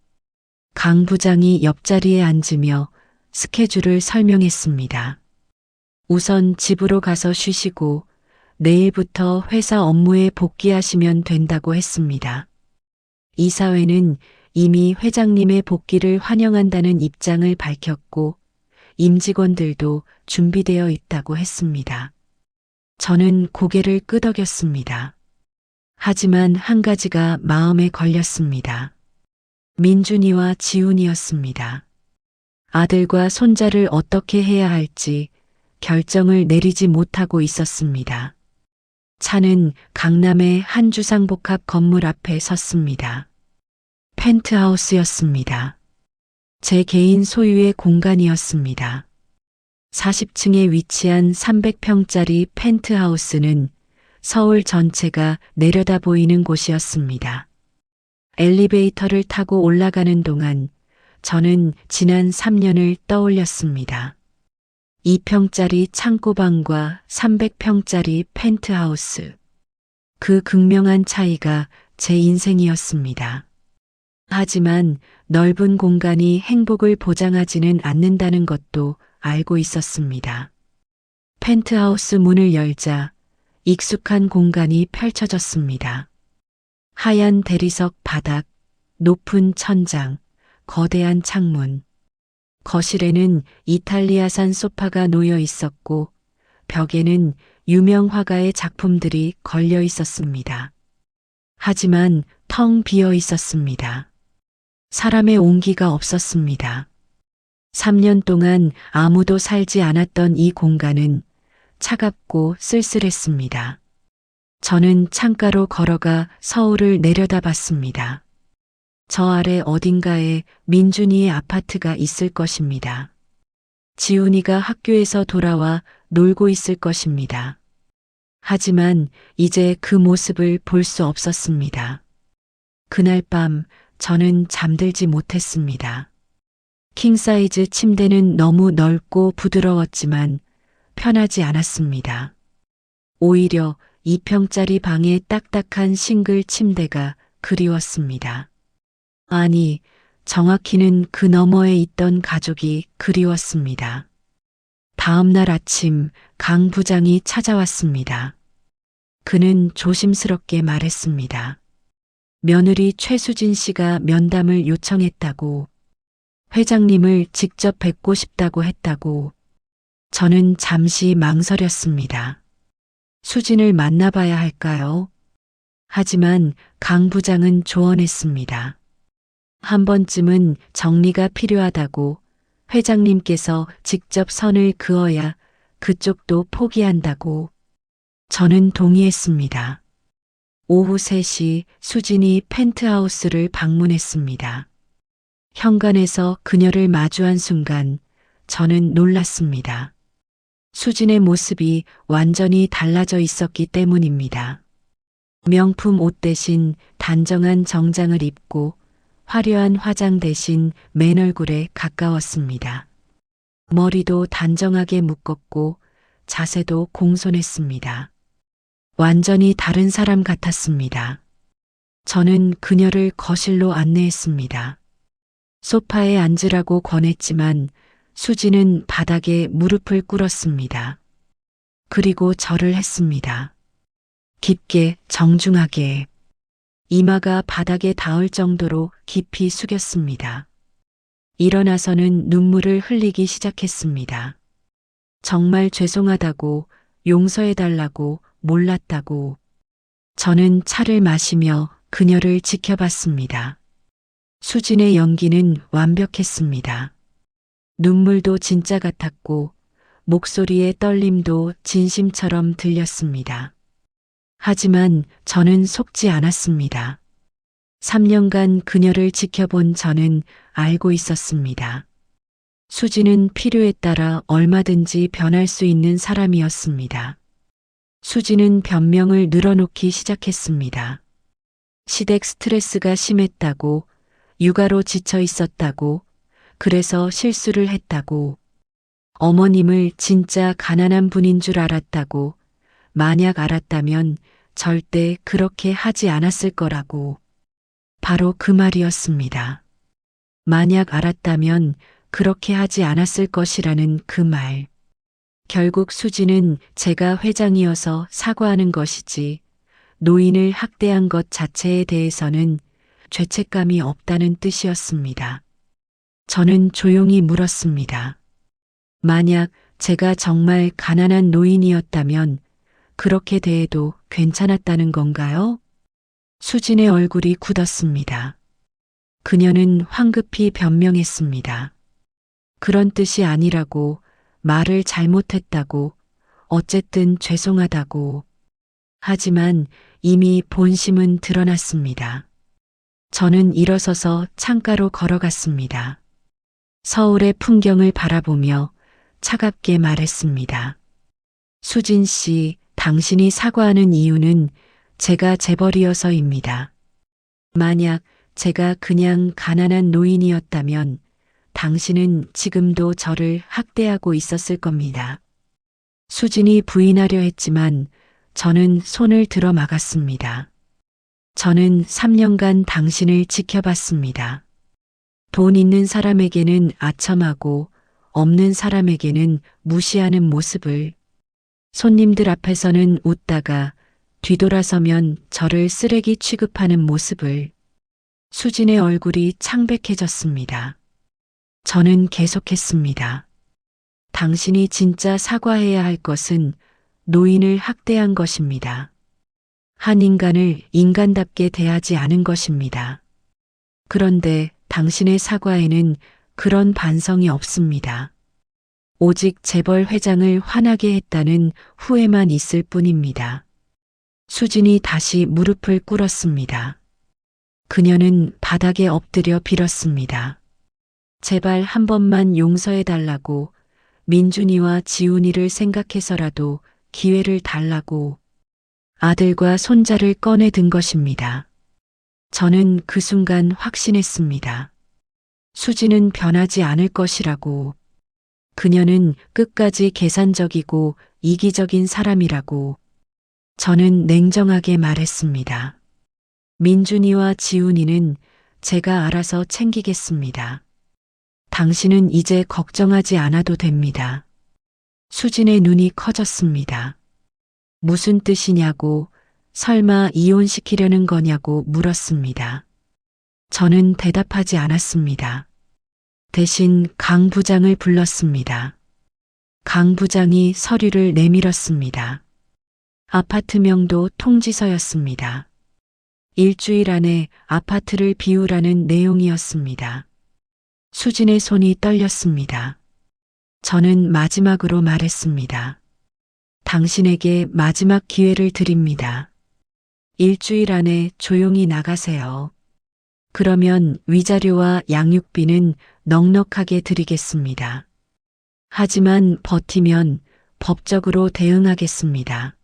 Speaker 1: 강 부장이 옆자리에 앉으며 스케줄을 설명했습니다. 우선 집으로 가서 쉬시고 내일부터 회사 업무에 복귀하시면 된다고 했습니다. 이사회는 이미 회장님의 복귀를 환영한다는 입장을 밝혔고 임직원들도 준비되어 있다고 했습니다. 저는 고개를 끄덕였습니다. 하지만 한 가지가 마음에 걸렸습니다. 민준이와 지훈이었습니다. 아들과 손자를 어떻게 해야 할지 결정을 내리지 못하고 있었습니다. 차는 강남의 한 주상복합 건물 앞에 섰습니다. 펜트하우스였습니다. 제 개인 소유의 공간이었습니다. 40층에 위치한 300평짜리 펜트하우스는 서울 전체가 내려다 보이는 곳이었습니다. 엘리베이터를 타고 올라가는 동안 저는 지난 3년을 떠올렸습니다. 2평짜리 창고방과 300평짜리 펜트하우스. 그 극명한 차이가 제 인생이었습니다. 하지만 넓은 공간이 행복을 보장하지는 않는다는 것도 알고 있었습니다. 펜트하우스 문을 열자 익숙한 공간이 펼쳐졌습니다. 하얀 대리석 바닥, 높은 천장, 거대한 창문. 거실에는 이탈리아산 소파가 놓여 있었고 벽에는 유명 화가의 작품들이 걸려 있었습니다. 하지만 텅 비어 있었습니다. 사람의 온기가 없었습니다. 3년 동안 아무도 살지 않았던 이 공간은 차갑고 쓸쓸했습니다. 저는 창가로 걸어가 서울을 내려다봤습니다. 저 아래 어딘가에 민준이의 아파트가 있을 것입니다. 지훈이가 학교에서 돌아와 놀고 있을 것입니다. 하지만 이제 그 모습을 볼 수 없었습니다. 그날 밤 저는 잠들지 못했습니다. 킹사이즈 침대는 너무 넓고 부드러웠지만 편하지 않았습니다. 오히려 2평짜리 방의 딱딱한 싱글 침대가 그리웠습니다. 아니, 정확히는 그 너머에 있던 가족이 그리웠습니다. 다음 날 아침 강 부장이 찾아왔습니다. 그는 조심스럽게 말했습니다. 며느리 최수진 씨가 면담을 요청했다고, 회장님을 직접 뵙고 싶다고 했다고. 저는 잠시 망설였습니다. 수진을 만나봐야 할까요? 하지만 강 부장은 조언했습니다. 한 번쯤은 정리가 필요하다고, 회장님께서 직접 선을 그어야 그쪽도 포기한다고. 저는 동의했습니다. 오후 3시 수진이 펜트하우스를 방문했습니다. 현관에서 그녀를 마주한 순간 저는 놀랐습니다. 수진의 모습이 완전히 달라져 있었기 때문입니다. 명품 옷 대신 단정한 정장을 입고 화려한 화장 대신 맨 얼굴에 가까웠습니다. 머리도 단정하게 묶었고 자세도 공손했습니다. 완전히 다른 사람 같았습니다. 저는 그녀를 거실로 안내했습니다. 소파에 앉으라고 권했지만 수지는 바닥에 무릎을 꿇었습니다. 그리고 절을 했습니다. 깊게 정중하게 이마가 바닥에 닿을 정도로 깊이 숙였습니다. 일어나서는 눈물을 흘리기 시작했습니다. 정말 죄송하다고, 용서해달라고, 몰랐다고. 저는 차를 마시며 그녀를 지켜봤습니다. 수진의 연기는 완벽했습니다. 눈물도 진짜 같았고 목소리의 떨림도 진심처럼 들렸습니다. 하지만 저는 속지 않았습니다. 3년간 그녀를 지켜본 저는 알고 있었습니다. 수지는 필요에 따라 얼마든지 변할 수 있는 사람이었습니다. 수지는 변명을 늘어놓기 시작했습니다. 시댁 스트레스가 심했다고, 육아로 지쳐 있었다고, 그래서 실수를 했다고, 어머님을 진짜 가난한 분인 줄 알았다고, 만약 알았다면 절대 그렇게 하지 않았을 거라고. 바로 그 말이었습니다. 만약 알았다면 그렇게 하지 않았을 것이라는 그 말. 결국 수지는 제가 회장이어서 사과하는 것이지 노인을 학대한 것 자체에 대해서는 죄책감이 없다는 뜻이었습니다. 저는 조용히 물었습니다. 만약 제가 정말 가난한 노인이었다면 그렇게 대해도 괜찮았다는 건가요? 수진의 얼굴이 굳었습니다. 그녀는 황급히 변명했습니다. 그런 뜻이 아니라고, 말을 잘못했다고, 어쨌든 죄송하다고. 하지만 이미 본심은 드러났습니다. 저는 일어서서 창가로 걸어갔습니다. 서울의 풍경을 바라보며 차갑게 말했습니다. 수진 씨, 당신이 사과하는 이유는 제가 재벌이어서입니다. 만약 제가 그냥 가난한 노인이었다면 당신은 지금도 저를 학대하고 있었을 겁니다. 수진이 부인하려 했지만 저는 손을 들어 막았습니다. 저는 3년간 당신을 지켜봤습니다. 돈 있는 사람에게는 아첨하고 없는 사람에게는 무시하는 모습을, 손님들 앞에서는 웃다가 뒤돌아서면 저를 쓰레기 취급하는 모습을. 수진의 얼굴이 창백해졌습니다. 저는 계속했습니다. 당신이 진짜 사과해야 할 것은 노인을 학대한 것입니다. 한 인간을 인간답게 대하지 않은 것입니다. 그런데 당신의 사과에는 그런 반성이 없습니다. 오직 재벌 회장을 화나게 했다는 후회만 있을 뿐입니다. 수진이 다시 무릎을 꿇었습니다. 그녀는 바닥에 엎드려 빌었습니다. 제발 한 번만 용서해달라고, 민준이와 지훈이를 생각해서라도 기회를 달라고. 아들과 손자를 꺼내 든 것입니다. 저는 그 순간 확신했습니다. 수지는 변하지 않을 것이라고. 그녀는 끝까지 계산적이고 이기적인 사람이라고. 저는 냉정하게 말했습니다. 민준이와 지훈이는 제가 알아서 챙기겠습니다. 당신은 이제 걱정하지 않아도 됩니다. 수진의 눈이 커졌습니다. 무슨 뜻이냐고, 설마 이혼시키려는 거냐고 물었습니다. 저는 대답하지 않았습니다. 대신 강 부장을 불렀습니다. 강 부장이 서류를 내밀었습니다. 아파트명도 통지서였습니다. 일주일 안에 아파트를 비우라는 내용이었습니다. 수진의 손이 떨렸습니다. 저는 마지막으로 말했습니다. 당신에게 마지막 기회를 드립니다. 일주일 안에 조용히 나가세요. 그러면 위자료와 양육비는 넉넉하게 드리겠습니다. 하지만 버티면 법적으로 대응하겠습니다.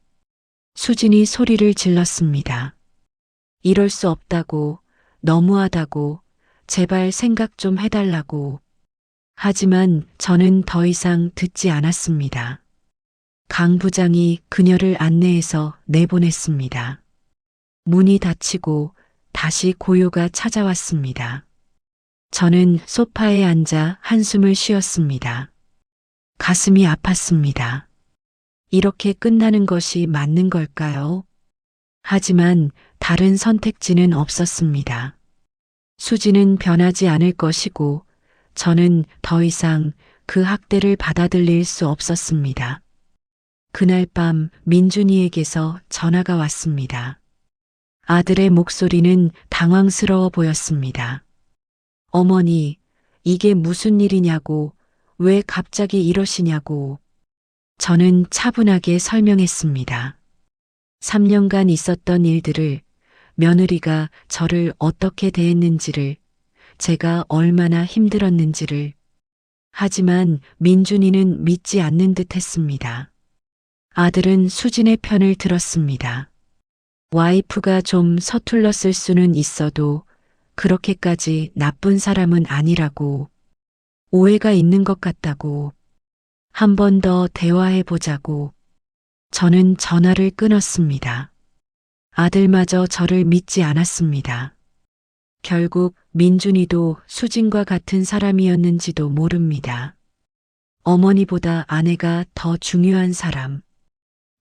Speaker 1: 수진이 소리를 질렀습니다. 이럴 수 없다고, 너무하다고, 제발 생각 좀 해달라고. 하지만 저는 더 이상 듣지 않았습니다. 강 부장이 그녀를 안내해서 내보냈습니다. 문이 닫히고 다시 고요가 찾아왔습니다. 저는 소파에 앉아 한숨을 쉬었습니다. 가슴이 아팠습니다. 이렇게 끝나는 것이 맞는 걸까요? 하지만 다른 선택지는 없었습니다. 수지는 변하지 않을 것이고 저는 더 이상 그 학대를 받아들일 수 없었습니다. 그날 밤 민준이에게서 전화가 왔습니다. 아들의 목소리는 당황스러워 보였습니다. 어머니, 이게 무슨 일이냐고, 왜 갑자기 이러시냐고. 저는 차분하게 설명했습니다. 3년간 있었던 일들을, 며느리가 저를 어떻게 대했는지를, 제가 얼마나 힘들었는지를. 하지만 민준이는 믿지 않는 듯 했습니다. 아들은 수진의 편을 들었습니다. 와이프가 좀 서툴렀을 수는 있어도 그렇게까지 나쁜 사람은 아니라고. 오해가 있는 것 같다고. 한 번 더 대화해 보자고. 저는 전화를 끊었습니다. 아들마저 저를 믿지 않았습니다. 결국 민준이도 수진과 같은 사람이었는지도 모릅니다. 어머니보다 아내가 더 중요한 사람.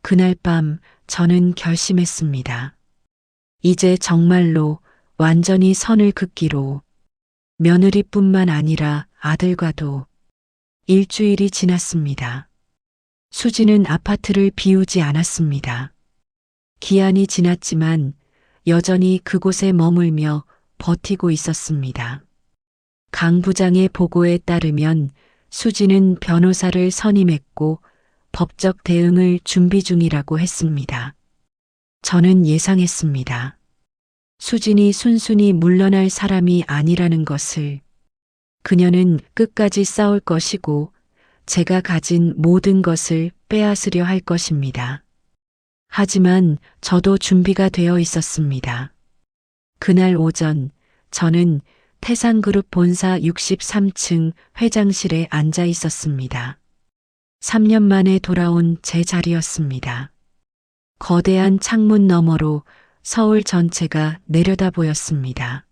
Speaker 1: 그날 밤 저는 결심했습니다. 이제 정말로 완전히 선을 긋기로. 며느리뿐만 아니라 아들과도. 일주일이 지났습니다. 수지는 아파트를 비우지 않았습니다. 기한이 지났지만 여전히 그곳에 머물며 버티고 있었습니다. 강 부장의 보고에 따르면 수지는 변호사를 선임했고 법적 대응을 준비 중이라고 했습니다. 저는 예상했습니다. 수진이 순순히 물러날 사람이 아니라는 것을. 그녀는 끝까지 싸울 것이고 제가 가진 모든 것을 빼앗으려 할 것입니다. 하지만 저도 준비가 되어 있었습니다. 그날 오전 저는 태산그룹 본사 63층 회장실에 앉아 있었습니다. 3년 만에 돌아온 제 자리였습니다. 거대한 창문 너머로 서울 전체가 내려다 보였습니다.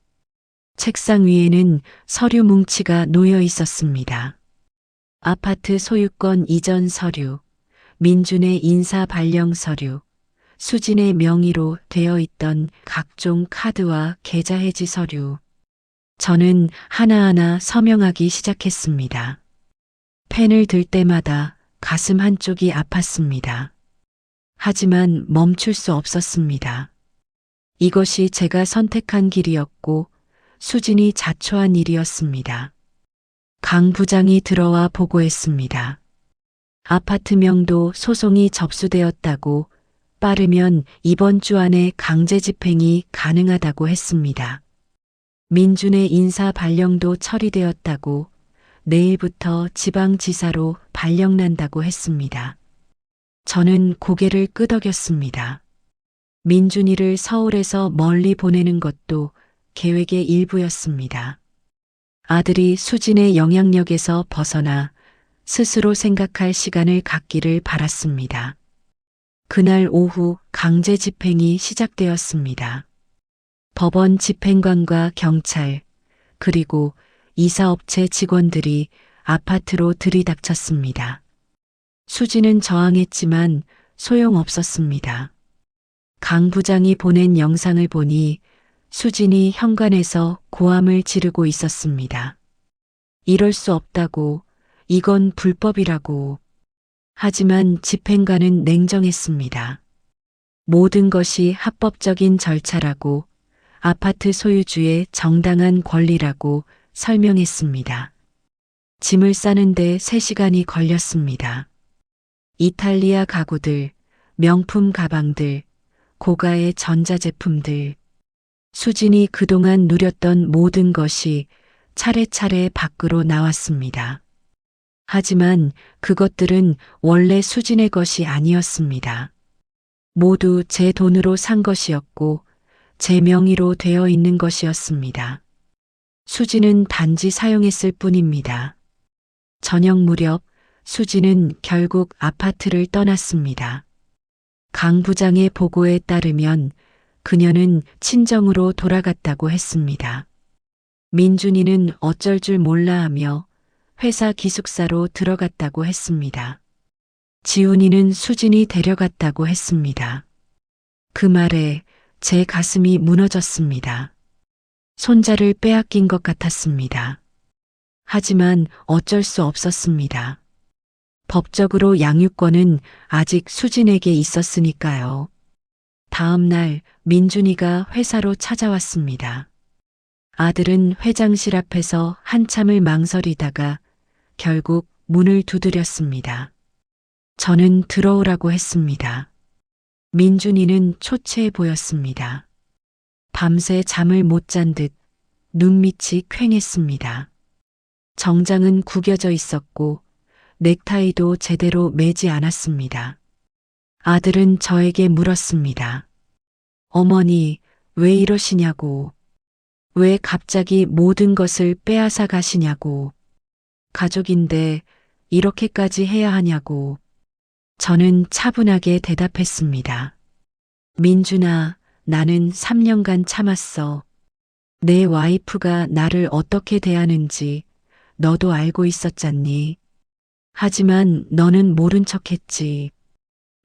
Speaker 1: 책상 위에는 서류 뭉치가 놓여 있었습니다. 아파트 소유권 이전 서류, 민준의 인사 발령 서류, 수진의 명의로 되어 있던 각종 카드와 계좌 해지 서류. 저는 하나하나 서명하기 시작했습니다. 펜을 들 때마다 가슴 한쪽이 아팠습니다. 하지만 멈출 수 없었습니다. 이것이 제가 선택한 길이었고 수진이 자초한 일이었습니다. 강 부장이 들어와 보고했습니다. 아파트명도 소송이 접수되었다고, 빠르면 이번 주 안에 강제 집행이 가능하다고 했습니다. 민준의 인사 발령도 처리되었다고, 내일부터 지방지사로 발령난다고 했습니다. 저는 고개를 끄덕였습니다. 민준이를 서울에서 멀리 보내는 것도 계획의 일부였습니다. 아들이 수진의 영향력에서 벗어나 스스로 생각할 시간을 갖기를 바랐습니다. 그날 오후 강제 집행이 시작되었습니다. 법원 집행관과 경찰, 그리고 이사업체 직원들이 아파트로 들이닥쳤습니다. 수진은 저항했지만 소용없었습니다. 강 부장이 보낸 영상을 보니 수진이 현관에서 고함을 지르고 있었습니다. 이럴 수 없다고, 이건 불법이라고. 하지만 집행관은 냉정했습니다. 모든 것이 합법적인 절차라고, 아파트 소유주의 정당한 권리라고 설명했습니다. 짐을 싸는데 3시간이 걸렸습니다. 이탈리아 가구들, 명품 가방들, 고가의 전자제품들. 수진이 그동안 누렸던 모든 것이 차례차례 밖으로 나왔습니다. 하지만 그것들은 원래 수진의 것이 아니었습니다. 모두 제 돈으로 산 것이었고 제 명의로 되어 있는 것이었습니다. 수지는 단지 사용했을 뿐입니다. 저녁 무렵 수지는 결국 아파트를 떠났습니다. 강 부장의 보고에 따르면 그녀는 친정으로 돌아갔다고 했습니다. 민준이는 어쩔 줄 몰라 하며 회사 기숙사로 들어갔다고 했습니다. 지훈이는 수진이 데려갔다고 했습니다. 그 말에 제 가슴이 무너졌습니다. 손자를 빼앗긴 것 같았습니다. 하지만 어쩔 수 없었습니다. 법적으로 양육권은 아직 수진에게 있었으니까요. 다음 날 민준이가 회사로 찾아왔습니다. 아들은 회장실 앞에서 한참을 망설이다가 결국 문을 두드렸습니다. 저는 들어오라고 했습니다. 민준이는 초췌해 보였습니다. 밤새 잠을 못 잔 듯 눈밑이 퀭했습니다. 정장은 구겨져 있었고 넥타이도 제대로 매지 않았습니다. 아들은 저에게 물었습니다. 어머니, 왜 이러시냐고. 왜 갑자기 모든 것을 빼앗아 가시냐고. 가족인데 이렇게까지 해야 하냐고. 저는 차분하게 대답했습니다. 민준아, 나는 3년간 참았어. 내 와이프가 나를 어떻게 대하는지 너도 알고 있었잖니. 하지만 너는 모른 척했지.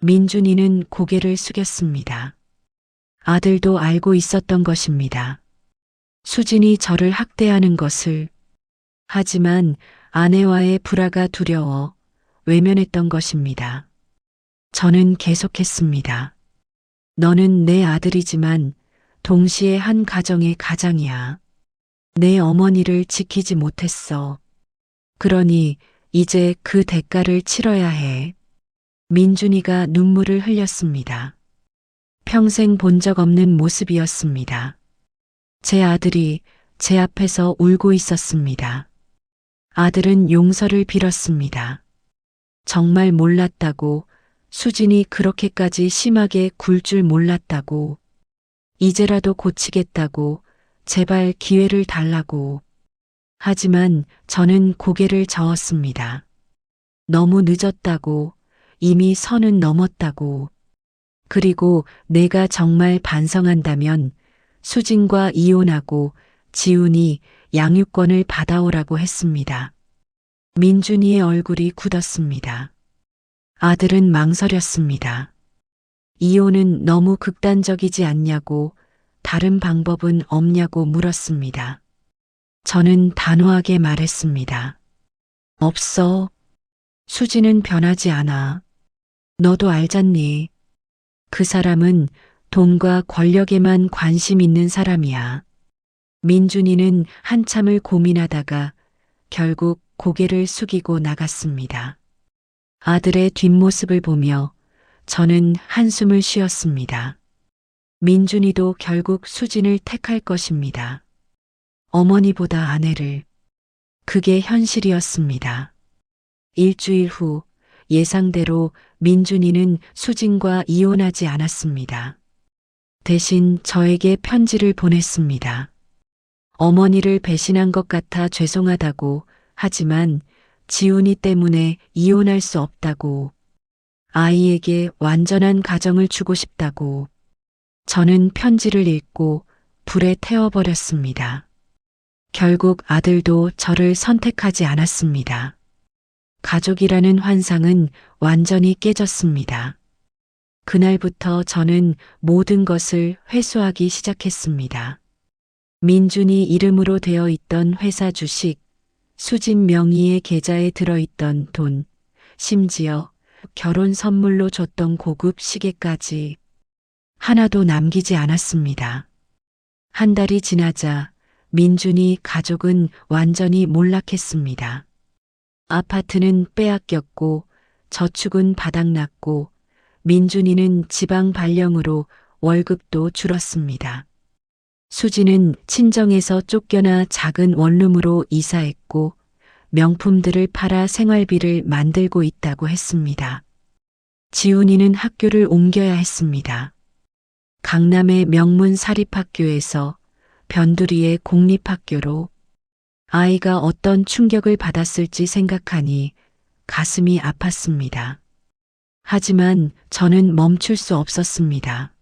Speaker 1: 민준이는 고개를 숙였습니다. 아들도 알고 있었던 것입니다. 수진이 저를 학대하는 것을. 하지만 아내와의 불화가 두려워 외면했던 것입니다. 저는 계속했습니다. 너는 내 아들이지만 동시에 한 가정의 가장이야. 내 어머니를 지키지 못했어. 그러니 이제 그 대가를 치러야 해. 민준이가 눈물을 흘렸습니다. 평생 본 적 없는 모습이었습니다. 제 아들이 제 앞에서 울고 있었습니다. 아들은 용서를 빌었습니다. 정말 몰랐다고, 수진이 그렇게까지 심하게 굴 줄 몰랐다고, 이제라도 고치겠다고, 제발 기회를 달라고. 하지만 저는 고개를 저었습니다. 너무 늦었다고, 이미 선은 넘었다고. 그리고 내가 정말 반성한다면 수진과 이혼하고 지훈이 양육권을 받아오라고 했습니다. 민준이의 얼굴이 굳었습니다. 아들은 망설였습니다. 이혼은 너무 극단적이지 않냐고, 다른 방법은 없냐고 물었습니다. 저는 단호하게 말했습니다. 없어. 수지는 변하지 않아. 너도 알잖니. 그 사람은 돈과 권력에만 관심 있는 사람이야. 민준이는 한참을 고민하다가 결국 고개를 숙이고 나갔습니다. 아들의 뒷모습을 보며 저는 한숨을 쉬었습니다. 민준이도 결국 수진을 택할 것입니다. 어머니보다 아내를. 그게 현실이었습니다. 일주일 후 예상대로 민준이는 수진과 이혼하지 않았습니다. 대신 저에게 편지를 보냈습니다. 어머니를 배신한 것 같아 죄송하다고, 하지만 지훈이 때문에 이혼할 수 없다고, 아이에게 완전한 가정을 주고 싶다고. 저는 편지를 읽고 불에 태워버렸습니다. 결국 아들도 저를 선택하지 않았습니다. 가족이라는 환상은 완전히 깨졌습니다. 그날부터 저는 모든 것을 회수하기 시작했습니다. 민준이 이름으로 되어 있던 회사 주식, 수진 명의의 계좌에 들어있던 돈, 심지어 결혼 선물로 줬던 고급 시계까지 하나도 남기지 않았습니다. 한 달이 지나자 민준이 가족은 완전히 몰락했습니다. 아파트는 빼앗겼고 저축은 바닥났고 민준이는 지방 발령으로 월급도 줄었습니다. 수지는 친정에서 쫓겨나 작은 원룸으로 이사했고 명품들을 팔아 생활비를 만들고 있다고 했습니다. 지훈이는 학교를 옮겨야 했습니다. 강남의 명문 사립학교에서 변두리의 공립학교로 아이가 어떤 충격을 받았을지 생각하니 가슴이 아팠습니다. 하지만 저는 멈출 수 없었습니다.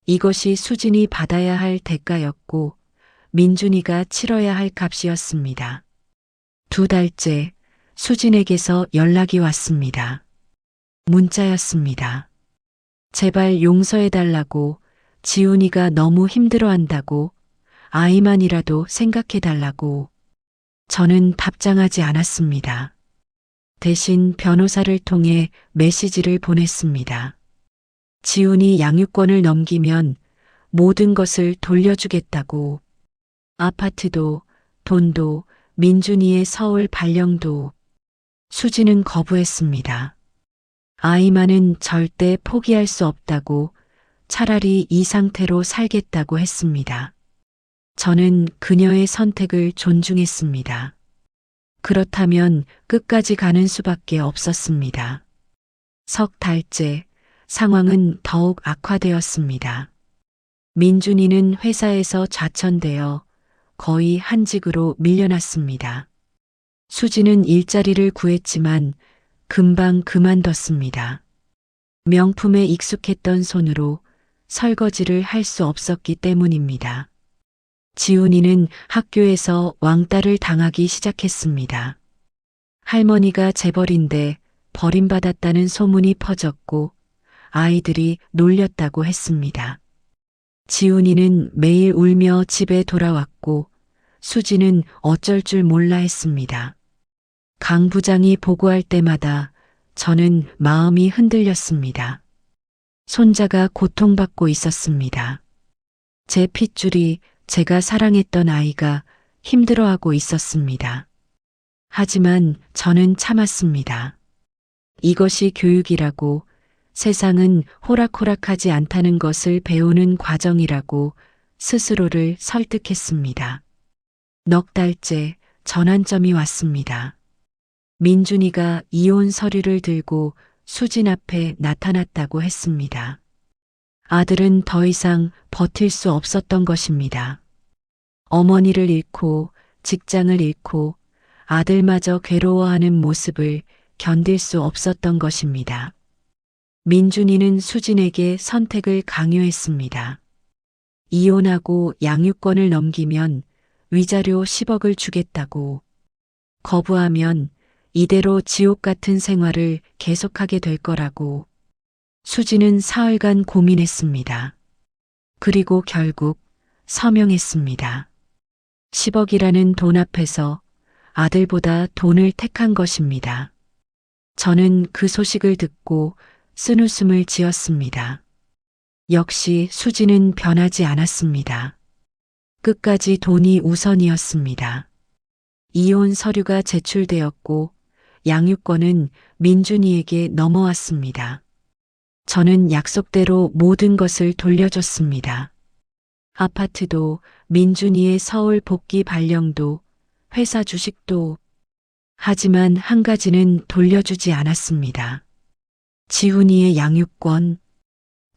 Speaker 1: 이것이 수진이 받아야 할 대가였고 민준이가 치러야 할 값이었습니다. 2달째 수진에게서 연락이 왔습니다. 문자였습니다. 제발 용서해달라고, 지훈이가 너무 힘들어한다고, 아이만이라도 생각해달라고. 저는 답장하지 않았습니다. 대신 변호사를 통해 메시지를 보냈습니다. 지훈이 양육권을 넘기면 모든 것을 돌려주겠다고. 아파트도, 돈도, 민준이의 서울 발령도. 수지는 거부했습니다. 아이만은 절대 포기할 수 없다고, 차라리 이 상태로 살겠다고 했습니다. 저는 그녀의 선택을 존중했습니다. 그렇다면 끝까지 가는 수밖에 없었습니다. 3달째 상황은 더욱 악화되었습니다. 민준이는 회사에서 좌천되어 거의 한직으로 밀려났습니다. 수지는 일자리를 구했지만 금방 그만뒀습니다. 명품에 익숙했던 손으로 설거지를 할 수 없었기 때문입니다. 지훈이는 학교에서 왕따를 당하기 시작했습니다. 할머니가 재벌인데 버림받았다는 소문이 퍼졌고 아이들이 놀렸다고 했습니다. 지훈이는 매일 울며 집에 돌아왔고 수지는 어쩔 줄 몰라 했습니다. 강 부장이 보고할 때마다 저는 마음이 흔들렸습니다. 손자가 고통받고 있었습니다. 제 핏줄이 제가 사랑했던 아이가 힘들어하고 있었습니다. 하지만 저는 참았습니다. 이것이 교육이라고, 세상은 호락호락하지 않다는 것을 배우는 과정이라고 스스로를 설득했습니다. 넉 달째 전환점이 왔습니다. 민준이가 이혼 서류를 들고 수진 앞에 나타났다고 했습니다. 아들은 더 이상 버틸 수 없었던 것입니다. 어머니를 잃고 직장을 잃고 아들마저 괴로워하는 모습을 견딜 수 없었던 것입니다. 민준이는 수진에게 선택을 강요했습니다. 이혼하고 양육권을 넘기면 위자료 10억을 주겠다고. 거부하면 이대로 지옥 같은 생활을 계속하게 될 거라고. 수지는 사흘간 고민했습니다. 그리고 결국 서명했습니다. 10억이라는 돈 앞에서 아들보다 돈을 택한 것입니다. 저는 그 소식을 듣고 쓴웃음을 지었습니다. 역시 수지는 변하지 않았습니다. 끝까지 돈이 우선이었습니다. 이혼 서류가 제출되었고 양육권은 민준이에게 넘어왔습니다. 저는 약속대로 모든 것을 돌려줬습니다. 아파트도, 민준이의 서울 복귀 발령도, 회사 주식도. 하지만 한 가지는 돌려주지 않았습니다. 지훈이의 양육권.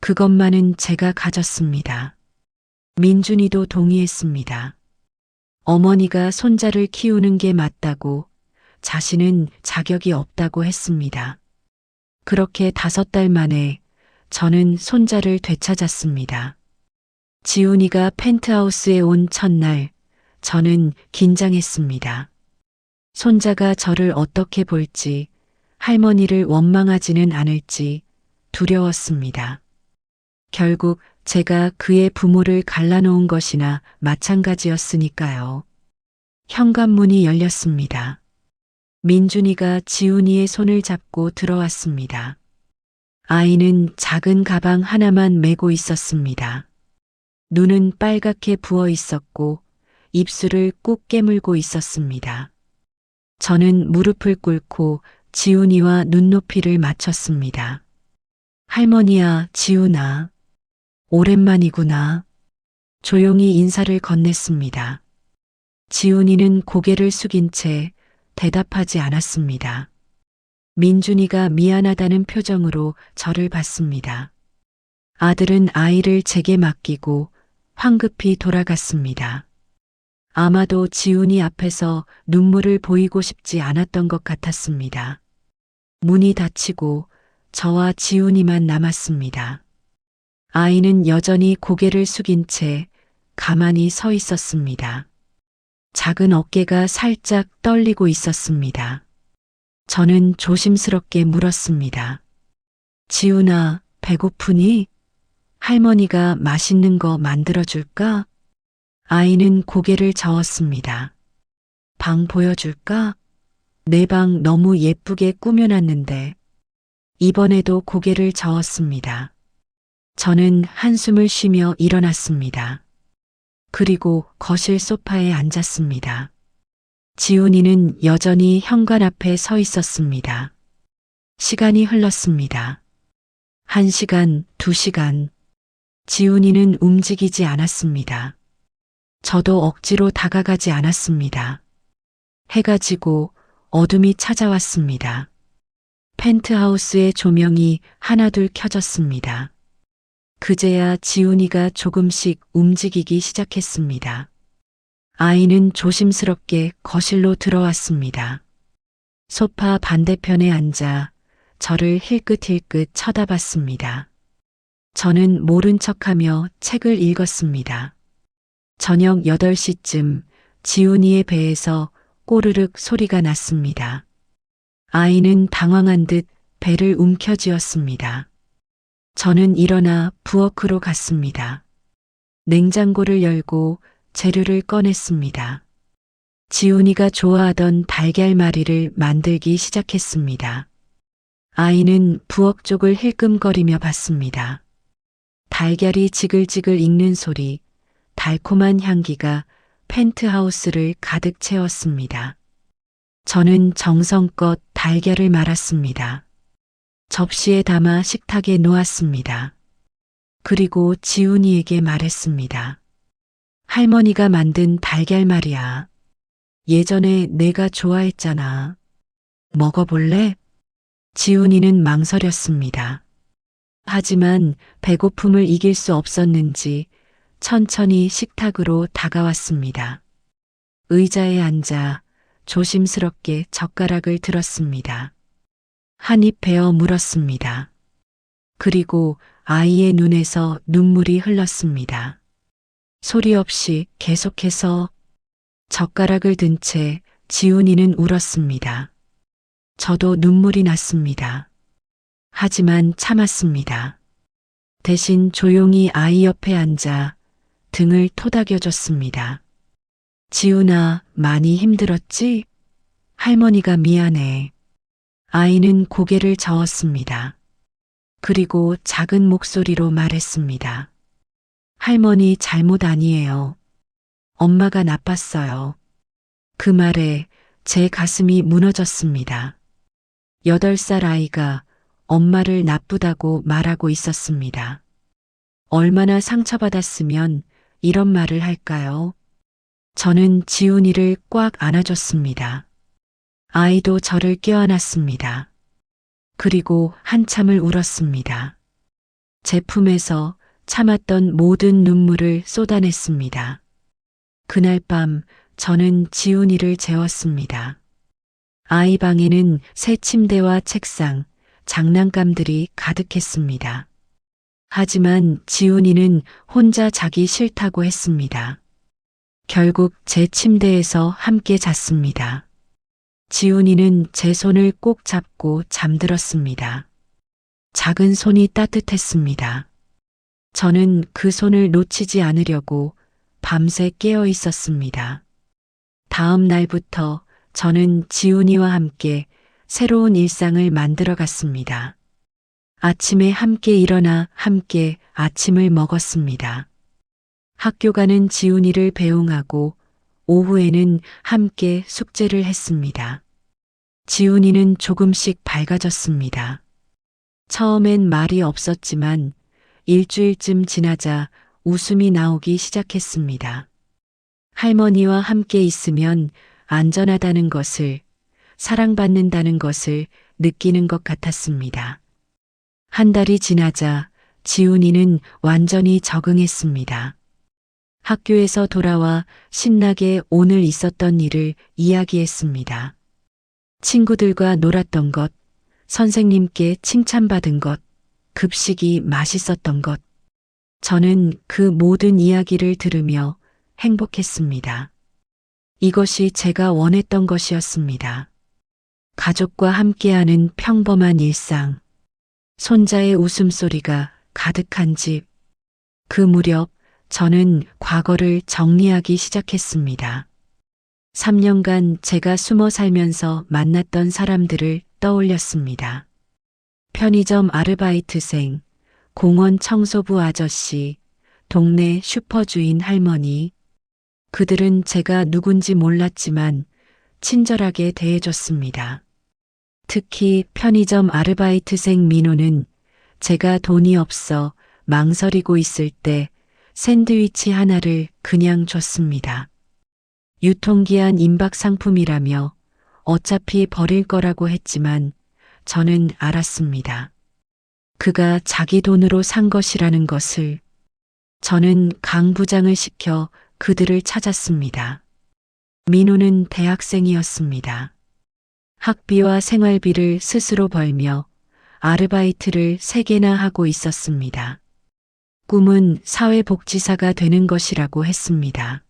Speaker 1: 그것만은 제가 가졌습니다. 민준이도 동의했습니다. 어머니가 손자를 키우는 게 맞다고, 자신은 자격이 없다고 했습니다. 그렇게 5달 만에 저는 손자를 되찾았습니다. 지훈이가 펜트하우스에 온 첫날 저는 긴장했습니다. 손자가 저를 어떻게 볼지, 할머니를 원망하지는 않을지 두려웠습니다. 결국 제가 그의 부모를 갈라놓은 것이나 마찬가지였으니까요. 현관문이 열렸습니다. 민준이가 지훈이의 손을 잡고 들어왔습니다. 아이는 작은 가방 하나만 메고 있었습니다. 눈은 빨갛게 부어 있었고 입술을 꾹 깨물고 있었습니다. 저는 무릎을 꿇고 지훈이와 눈높이를 맞췄습니다. 할머니야, 지훈아. 오랜만이구나. 조용히 인사를 건넸습니다. 지훈이는 고개를 숙인 채 대답하지 않았습니다. 민준이가 미안하다는 표정으로 저를 봤습니다. 아들은 아이를 제게 맡기고 황급히 돌아갔습니다. 아마도 지훈이 앞에서 눈물을 보이고 싶지 않았던 것 같았습니다. 문이 닫히고 저와 지훈이만 남았습니다. 아이는 여전히 고개를 숙인 채 가만히 서 있었습니다. 작은 어깨가 살짝 떨리고 있었습니다. 저는 조심스럽게 물었습니다. 지훈아, 배고프니? 할머니가 맛있는 거 만들어줄까? 아이는 고개를 저었습니다. 방 보여줄까? 내 방 너무 예쁘게 꾸며놨는데. 이번에도 고개를 저었습니다. 저는 한숨을 쉬며 일어났습니다. 그리고 거실 소파에 앉았습니다. 지훈이는 여전히 현관 앞에 서 있었습니다. 시간이 흘렀습니다. 1시간, 2시간. 지훈이는 움직이지 않았습니다. 저도 억지로 다가가지 않았습니다. 해가 지고 어둠이 찾아왔습니다. 펜트하우스의 조명이 하나둘 켜졌습니다. 그제야 지훈이가 조금씩 움직이기 시작했습니다. 아이는 조심스럽게 거실로 들어왔습니다. 소파 반대편에 앉아 저를 힐끗힐끗 쳐다봤습니다. 저는 모른 척하며 책을 읽었습니다. 저녁 8시쯤 지훈이의 배에서 꼬르륵 소리가 났습니다. 아이는 당황한 듯 배를 움켜쥐었습니다. 저는 일어나 부엌으로 갔습니다. 냉장고를 열고 재료를 꺼냈습니다. 지훈이가 좋아하던 달걀말이를 만들기 시작했습니다. 아이는 부엌 쪽을 힐끔거리며 봤습니다. 달걀이 지글지글 익는 소리, 달콤한 향기가 펜트하우스를 가득 채웠습니다. 저는 정성껏 달걀을 말았습니다. 접시에 담아 식탁에 놓았습니다. 그리고 지훈이에게 말했습니다. 할머니가 만든 달걀말이야. 예전에 내가 좋아했잖아. 먹어볼래? 지훈이는 망설였습니다. 하지만 배고픔을 이길 수 없었는지 천천히 식탁으로 다가왔습니다. 의자에 앉아 조심스럽게 젓가락을 들었습니다. 한 입 베어 물었습니다. 그리고 아이의 눈에서 눈물이 흘렀습니다. 소리 없이 계속해서 젓가락을 든 채 지훈이는 울었습니다. 저도 눈물이 났습니다. 하지만 참았습니다. 대신 조용히 아이 옆에 앉아 등을 토닥여줬습니다. 지훈아, 많이 힘들었지? 할머니가 미안해. 아이는 고개를 저었습니다. 그리고 작은 목소리로 말했습니다. 할머니 잘못 아니에요. 엄마가 나빴어요. 그 말에 제 가슴이 무너졌습니다. 8살 아이가 엄마를 나쁘다고 말하고 있었습니다. 얼마나 상처받았으면 이런 말을 할까요? 저는 지훈이를 꽉 안아줬습니다. 아이도 저를 껴안았습니다. 그리고 한참을 울었습니다. 제 품에서 참았던 모든 눈물을 쏟아냈습니다. 그날 밤 저는 지훈이를 재웠습니다. 아이 방에는 새 침대와 책상, 장난감들이 가득했습니다. 하지만 지훈이는 혼자 자기 싫다고 했습니다. 결국 제 침대에서 함께 잤습니다. 지훈이는 제 손을 꼭 잡고 잠들었습니다. 작은 손이 따뜻했습니다. 저는 그 손을 놓치지 않으려고 밤새 깨어 있었습니다. 다음 날부터 저는 지훈이와 함께 새로운 일상을 만들어 갔습니다. 아침에 함께 일어나 함께 아침을 먹었습니다. 학교 가는 지훈이를 배웅하고 오후에는 함께 숙제를 했습니다. 지훈이는 조금씩 밝아졌습니다. 처음엔 말이 없었지만 일주일쯤 지나자 웃음이 나오기 시작했습니다. 할머니와 함께 있으면 안전하다는 것을, 사랑받는다는 것을 느끼는 것 같았습니다. 한 달이 지나자 지훈이는 완전히 적응했습니다. 학교에서 돌아와 신나게 오늘 있었던 일을 이야기했습니다. 친구들과 놀았던 것, 선생님께 칭찬받은 것, 급식이 맛있었던 것. 저는 그 모든 이야기를 들으며 행복했습니다. 이것이 제가 원했던 것이었습니다. 가족과 함께하는 평범한 일상, 손자의 웃음소리가 가득한 집. 그 무렵 저는 과거를 정리하기 시작했습니다. 3년간 제가 숨어 살면서 만났던 사람들을 떠올렸습니다. 편의점 아르바이트생, 공원 청소부 아저씨, 동네 슈퍼주인 할머니. 그들은 제가 누군지 몰랐지만 친절하게 대해줬습니다. 특히 편의점 아르바이트생 민호는 제가 돈이 없어 망설이고 있을 때 샌드위치 하나를 그냥 줬습니다. 유통기한 임박 상품이라며 어차피 버릴 거라고 했지만 저는 알았습니다. 그가 자기 돈으로 산 것이라는 것을. 저는 강 부장을 시켜 그들을 찾았습니다. 민호는 대학생이었습니다. 학비와 생활비를 스스로 벌며 아르바이트를 3개나 하고 있었습니다. 꿈은 사회복지사가 되는 것이라고 했습니다.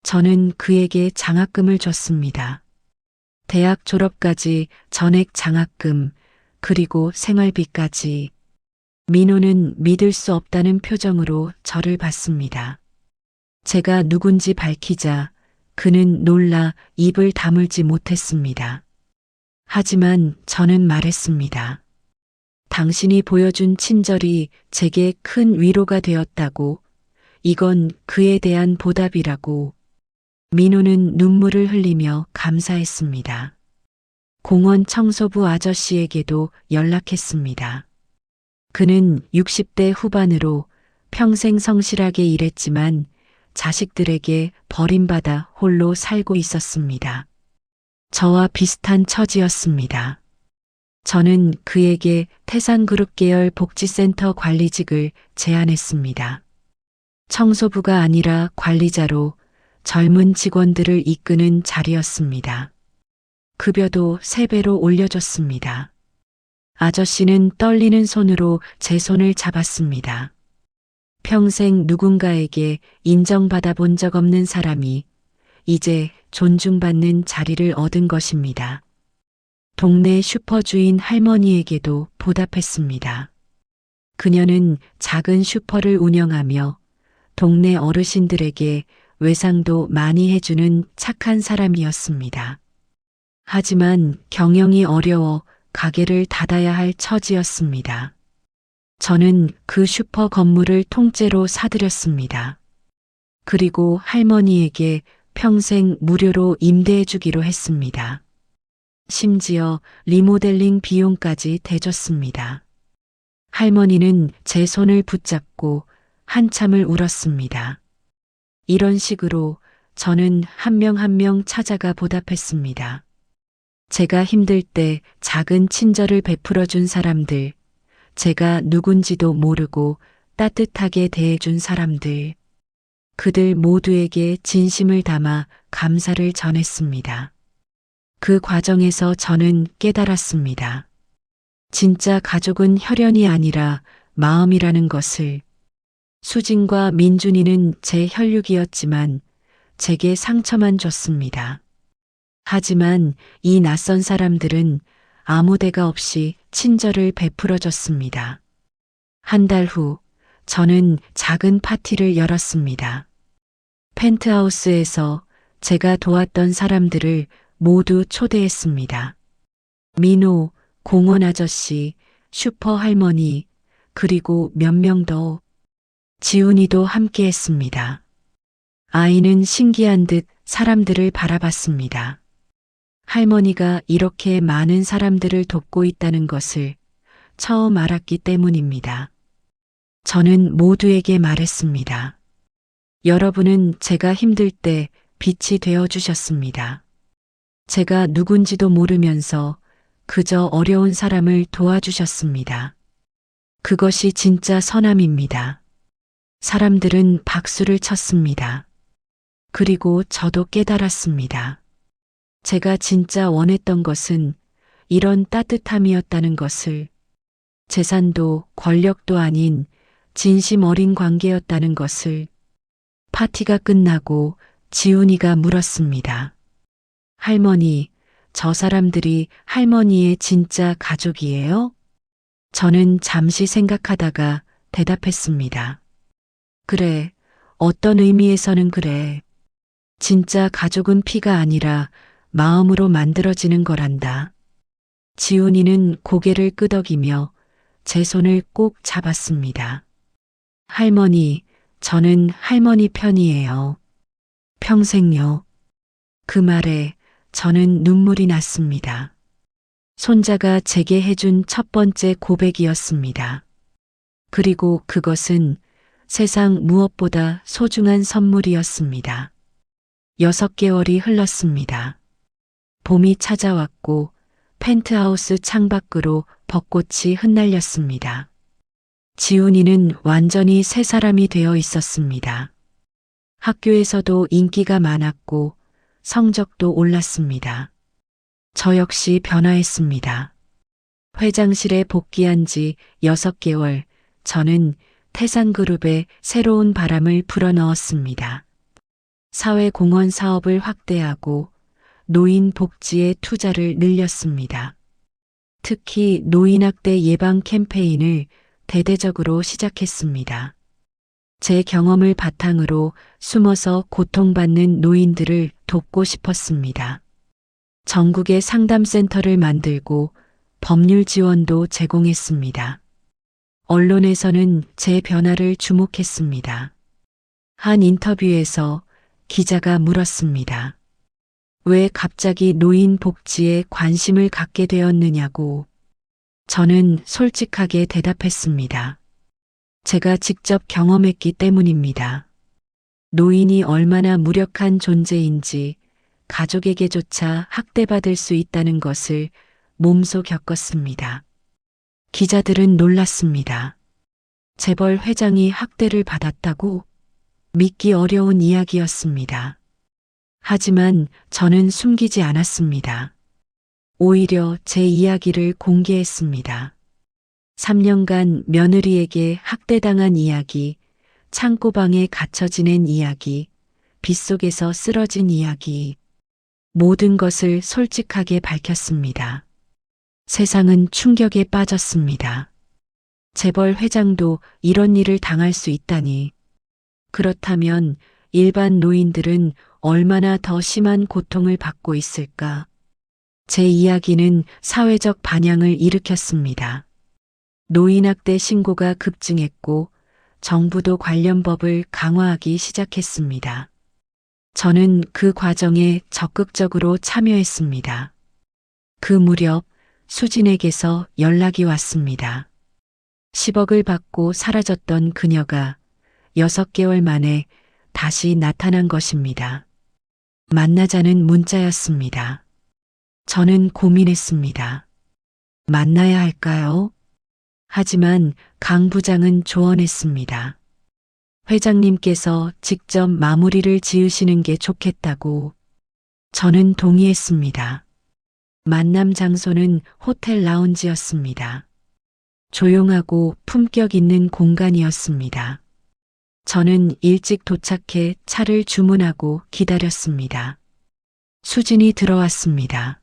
Speaker 1: 저는 그에게 장학금을 줬습니다. 대학 졸업까지 전액 장학금, 그리고 생활비까지. 민호는 믿을 수 없다는 표정으로 저를 봤습니다. 제가 누군지 밝히자 그는 놀라 입을 다물지 못했습니다. 하지만 저는 말했습니다. 당신이 보여준 친절이 제게 큰 위로가 되었다고. 이건 그에 대한 보답이라고. 민호는 눈물을 흘리며 감사했습니다. 공원 청소부 아저씨에게도 연락했습니다. 그는 60대 후반으로 평생 성실하게 일했지만 자식들에게 버림받아 홀로 살고 있었습니다. 저와 비슷한 처지였습니다. 저는 그에게 태산그룹 계열 복지센터 관리직을 제안했습니다. 청소부가 아니라 관리자로 젊은 직원들을 이끄는 자리였습니다. 급여도 3배로 올려줬습니다. 아저씨는 떨리는 손으로 제 손을 잡았습니다. 평생 누군가에게 인정받아 본 적 없는 사람이 이제 존중받는 자리를 얻은 것입니다. 동네 슈퍼주인 할머니에게도 보답했습니다. 그녀는 작은 슈퍼를 운영하며 동네 어르신들에게 외상도 많이 해주는 착한 사람이었습니다. 하지만 경영이 어려워 가게를 닫아야 할 처지였습니다. 저는 그 슈퍼 건물을 통째로 사들였습니다. 그리고 할머니에게 평생 무료로 임대해 주기로 했습니다. 심지어 리모델링 비용까지 대줬습니다. 할머니는 제 손을 붙잡고 한참을 울었습니다. 이런 식으로 저는 한 명 한 명 찾아가 보답했습니다. 제가 힘들 때 작은 친절을 베풀어 준 사람들, 제가 누군지도 모르고 따뜻하게 대해준 사람들, 그들 모두에게 진심을 담아 감사를 전했습니다. 그 과정에서 저는 깨달았습니다. 진짜 가족은 혈연이 아니라 마음이라는 것을. 수진과 민준이는 제 혈육이었지만 제게 상처만 줬습니다. 하지만 이 낯선 사람들은 아무 데가 없이 친절을 베풀어 줬습니다. 한 달 후 저는 작은 파티를 열었습니다. 펜트하우스에서 제가 도왔던 사람들을 모두 초대했습니다. 민호, 공원 아저씨, 슈퍼 할머니, 그리고 몇 명 더. 지훈이도 함께 했습니다. 아이는 신기한 듯 사람들을 바라봤습니다. 할머니가 이렇게 많은 사람들을 돕고 있다는 것을 처음 알았기 때문입니다. 저는 모두에게 말했습니다. 여러분은 제가 힘들 때 빛이 되어 주셨습니다. 제가 누군지도 모르면서 그저 어려운 사람을 도와주셨습니다. 그것이 진짜 선함입니다. 사람들은 박수를 쳤습니다. 그리고 저도 깨달았습니다. 제가 진짜 원했던 것은 이런 따뜻함이었다는 것을, 재산도 권력도 아닌 진심 어린 관계였다는 것을. 파티가 끝나고 지훈이가 물었습니다. 할머니, 저 사람들이 할머니의 진짜 가족이에요? 저는 잠시 생각하다가 대답했습니다. 그래, 어떤 의미에서는 그래. 진짜 가족은 피가 아니라 마음으로 만들어지는 거란다. 지훈이는 고개를 끄덕이며 제 손을 꼭 잡았습니다. 할머니, 저는 할머니 편이에요. 평생요. 그 말에 저는 눈물이 났습니다. 손자가 제게 해준 첫 번째 고백이었습니다. 그리고 그것은 세상 무엇보다 소중한 선물이었습니다. 6개월이 흘렀습니다. 봄이 찾아왔고 펜트하우스 창밖으로 벚꽃이 흩날렸습니다. 지훈이는 완전히 새 사람이 되어 있었습니다. 학교에서도 인기가 많았고 성적도 올랐습니다. 저 역시 변화했습니다. 회장실에 복귀한 지 6개월, 저는 태산그룹에 새로운 바람을 불어넣었습니다. 사회공헌 사업을 확대하고 노인 복지에 투자를 늘렸습니다. 특히 노인학대 예방 캠페인을 대대적으로 시작했습니다. 제 경험을 바탕으로 숨어서 고통받는 노인들을 돕고 싶었습니다. 전국에 상담센터를 만들고 법률 지원도 제공했습니다. 언론에서는 제 변화를 주목했습니다. 한 인터뷰에서 기자가 물었습니다. 왜 갑자기 노인 복지에 관심을 갖게 되었느냐고. 저는 솔직하게 대답했습니다. 제가 직접 경험했기 때문입니다. 노인이 얼마나 무력한 존재인지, 가족에게조차 학대받을 수 있다는 것을 몸소 겪었습니다. 기자들은 놀랐습니다. 재벌 회장이 학대를 받았다고? 믿기 어려운 이야기였습니다. 하지만 저는 숨기지 않았습니다. 오히려 제 이야기를 공개했습니다. 3년간 며느리에게 학대당한 이야기, 창고방에 갇혀 지낸 이야기, 빗속에서 쓰러진 이야기, 모든 것을 솔직하게 밝혔습니다. 세상은 충격에 빠졌습니다. 재벌 회장도 이런 일을 당할 수 있다니. 그렇다면 일반 노인들은 얼마나 더 심한 고통을 받고 있을까? 제 이야기는 사회적 반향을 일으켰습니다. 노인학대 신고가 급증했고 정부도 관련 법을 강화하기 시작했습니다. 저는 그 과정에 적극적으로 참여했습니다. 그 무렵 수진에게서 연락이 왔습니다. 10억을 받고 사라졌던 그녀가 6개월 만에 다시 나타난 것입니다. 만나자는 문자였습니다. 저는 고민했습니다. 만나야 할까요? 하지만 강 부장은 조언했습니다. 회장님께서 직접 마무리를 지으시는 게 좋겠다고. 저는 동의했습니다. 만남 장소는 호텔 라운지였습니다. 조용하고 품격 있는 공간이었습니다. 저는 일찍 도착해 차를 주문하고 기다렸습니다. 수진이 들어왔습니다.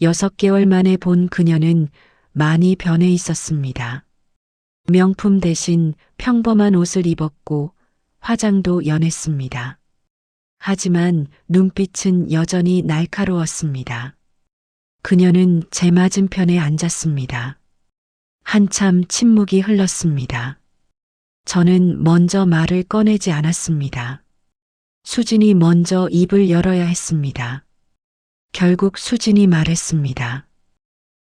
Speaker 1: 6개월 만에 본 그녀는 많이 변해 있었습니다. 명품 대신 평범한 옷을 입었고 화장도 연했습니다. 하지만 눈빛은 여전히 날카로웠습니다. 그녀는 제 맞은편에 앉았습니다. 한참 침묵이 흘렀습니다. 저는 먼저 말을 꺼내지 않았습니다. 수진이 먼저 입을 열어야 했습니다. 결국 수진이 말했습니다.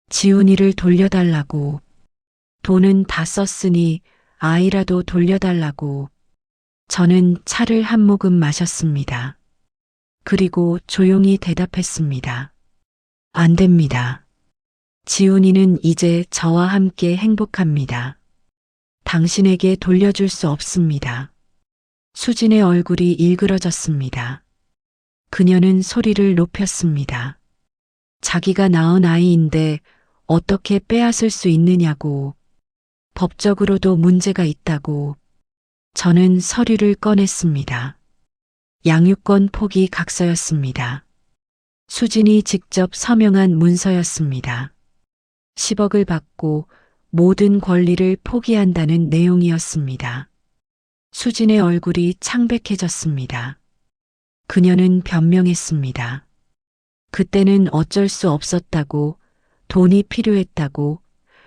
Speaker 1: 지훈이를 돌려달라고. 돈은 다 썼으니 아이라도 돌려달라고. 저는 차를 한 모금 마셨습니다. 그리고 조용히 대답했습니다. 안 됩니다. 지훈이는 이제 저와 함께 행복합니다. 당신에게 돌려줄 수 없습니다. 수진의 얼굴이 일그러졌습니다. 그녀는 소리를 높였습니다. 자기가 낳은 아이인데 어떻게 빼앗을 수 있느냐고. 법적으로도 문제가 있다고. 저는 서류를 꺼냈습니다. 양육권 포기 각서였습니다. 수진이 직접 서명한 문서였습니다. 10억을 받고 모든 권리를 포기한다는 내용이었습니다. 수진의 얼굴이 창백해졌습니다. 그녀는 변명했습니다. 그때는 어쩔 수 없었다고, 돈이 필요했다고,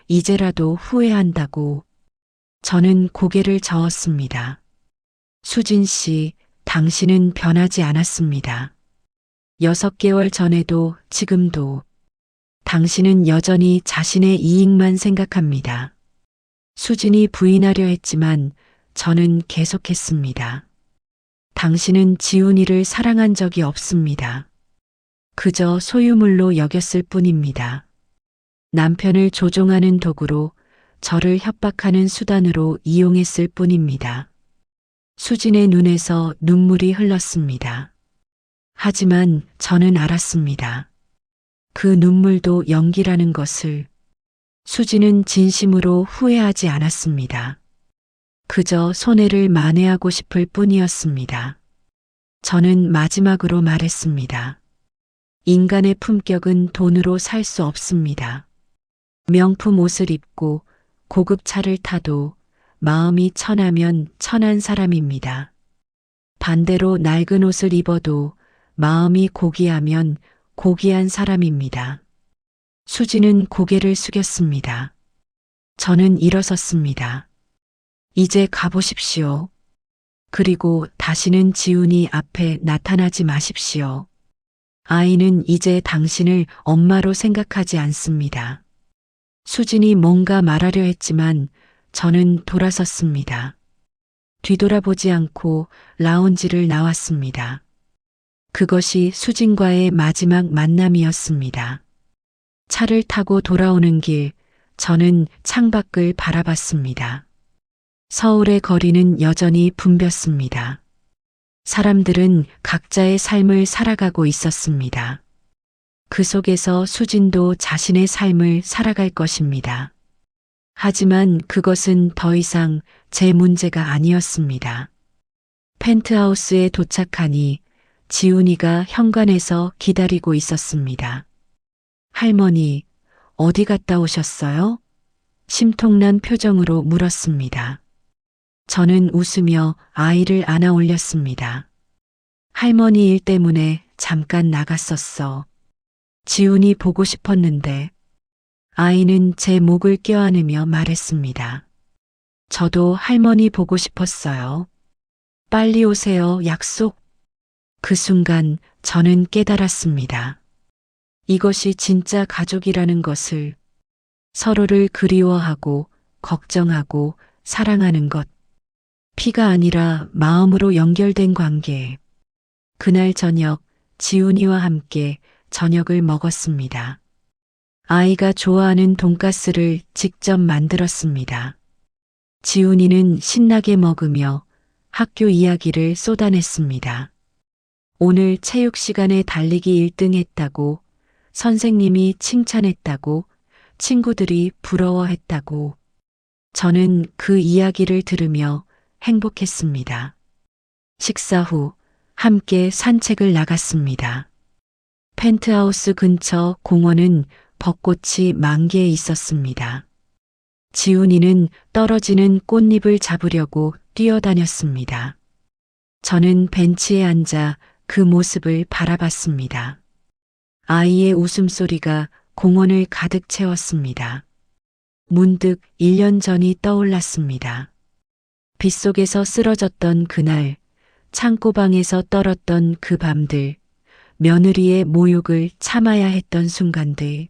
Speaker 1: 이제라도 후회한다고. 저는 고개를 저었습니다. 수진 씨, 당신은 변하지 않았습니다. 6개월 전에도 지금도 당신은 여전히 자신의 이익만 생각합니다. 수진이 부인하려 했지만 저는 계속했습니다. 당신은 지훈이를 사랑한 적이 없습니다. 그저 소유물로 여겼을 뿐입니다. 남편을 조종하는 도구로 저를 협박하는 수단으로 이용했을 뿐입니다. 수진의 눈에서 눈물이 흘렀습니다. 하지만 저는 알았습니다. 그 눈물도 연기라는 것을. 수진은 진심으로 후회하지 않았습니다. 그저 손해를 만회하고 싶을 뿐이었습니다. 저는 마지막으로 말했습니다. 인간의 품격은 돈으로 살 수 없습니다. 명품 옷을 입고 고급 차를 타도 마음이 천하면 천한 사람입니다. 반대로 낡은 옷을 입어도 마음이 고귀하면 고귀한 사람입니다. 수진은 고개를 숙였습니다. 저는 일어섰습니다. 이제 가보십시오. 그리고 다시는 지훈이 앞에 나타나지 마십시오. 아이는 이제 당신을 엄마로 생각하지 않습니다. 수진이 뭔가 말하려 했지만 저는 돌아섰습니다. 뒤돌아보지 않고 라운지를 나왔습니다. 그것이 수진과의 마지막 만남이었습니다. 차를 타고 돌아오는 길, 저는 창밖을 바라봤습니다. 서울의 거리는 여전히 붐볐습니다. 사람들은 각자의 삶을 살아가고 있었습니다. 그 속에서 수진도 자신의 삶을 살아갈 것입니다. 하지만 그것은 더 이상 제 문제가 아니었습니다. 펜트하우스에 도착하니 지훈이가 현관에서 기다리고 있었습니다. 할머니, 어디 갔다 오셨어요? 심통난 표정으로 물었습니다. 저는 웃으며 아이를 안아 올렸습니다. 할머니 일 때문에 잠깐 나갔었어. 지훈이 보고 싶었는데. 아이는 제 목을 껴안으며 말했습니다. 저도 할머니 보고 싶었어요. 빨리 오세요, 약속. 그 순간 저는 깨달았습니다. 이것이 진짜 가족이라는 것을. 서로를 그리워하고 걱정하고 사랑하는 것. 피가 아니라 마음으로 연결된 관계. 그날 저녁 지훈이와 함께 저녁을 먹었습니다. 아이가 좋아하는 돈가스를 직접 만들었습니다. 지훈이는 신나게 먹으며 학교 이야기를 쏟아냈습니다. 오늘 체육 시간에 달리기 1등 했다고, 선생님이 칭찬했다고, 친구들이 부러워했다고. 저는 그 이야기를 들으며 행복했습니다. 식사 후 함께 산책을 나갔습니다. 펜트하우스 근처 공원은 벚꽃이 만개해 있었습니다. 지훈이는 떨어지는 꽃잎을 잡으려고 뛰어다녔습니다. 저는 벤치에 앉아 그 모습을 바라봤습니다. 아이의 웃음소리가 공원을 가득 채웠습니다. 문득 1년 전이 떠올랐습니다. 빗속에서 쓰러졌던 그날, 창고방에서 떨었던 그 밤들, 며느리의 모욕을 참아야 했던 순간들,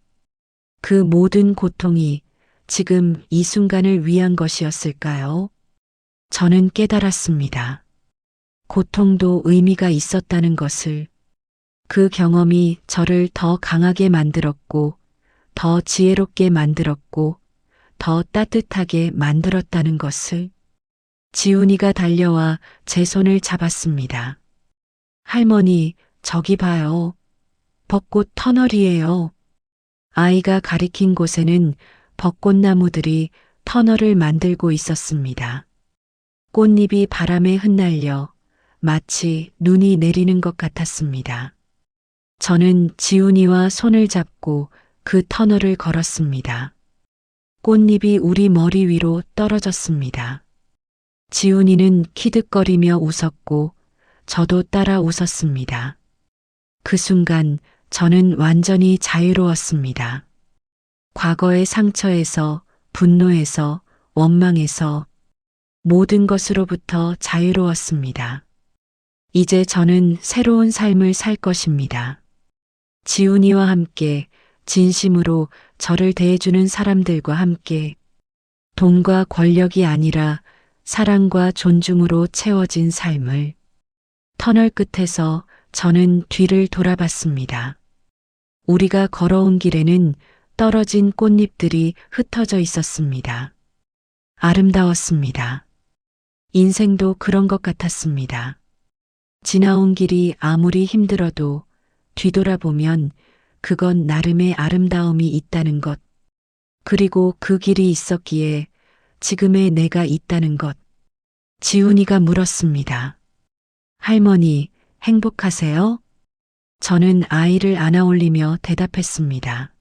Speaker 1: 그 모든 고통이 지금 이 순간을 위한 것이었을까요? 저는 깨달았습니다. 고통도 의미가 있었다는 것을. 그 경험이 저를 더 강하게 만들었고, 더 지혜롭게 만들었고, 더 따뜻하게 만들었다는 것을. 지훈이가 달려와 제 손을 잡았습니다. 할머니, 저기 봐요. 벚꽃 터널이에요. 아이가 가리킨 곳에는 벚꽃나무들이 터널을 만들고 있었습니다. 꽃잎이 바람에 흩날려 마치 눈이 내리는 것 같았습니다. 저는 지훈이와 손을 잡고 그 터널을 걸었습니다. 꽃잎이 우리 머리 위로 떨어졌습니다. 지훈이는 키득거리며 웃었고 저도 따라 웃었습니다. 그 순간 저는 완전히 자유로웠습니다. 과거의 상처에서, 분노에서, 원망에서 모든 것으로부터 자유로웠습니다. 이제 저는 새로운 삶을 살 것입니다. 지훈이와 함께 진심으로 저를 대해주는 사람들과 함께 돈과 권력이 아니라 사랑과 존중으로 채워진 삶을. 터널 끝에서 저는 뒤를 돌아봤습니다. 우리가 걸어온 길에는 떨어진 꽃잎들이 흩어져 있었습니다. 아름다웠습니다. 인생도 그런 것 같았습니다. 지나온 길이 아무리 힘들어도 뒤돌아보면 그건 나름의 아름다움이 있다는 것. 그리고 그 길이 있었기에 지금의 내가 있다는 것. 지훈이가 물었습니다. 할머니, 행복하세요? 저는 아이를 안아 올리며 대답했습니다.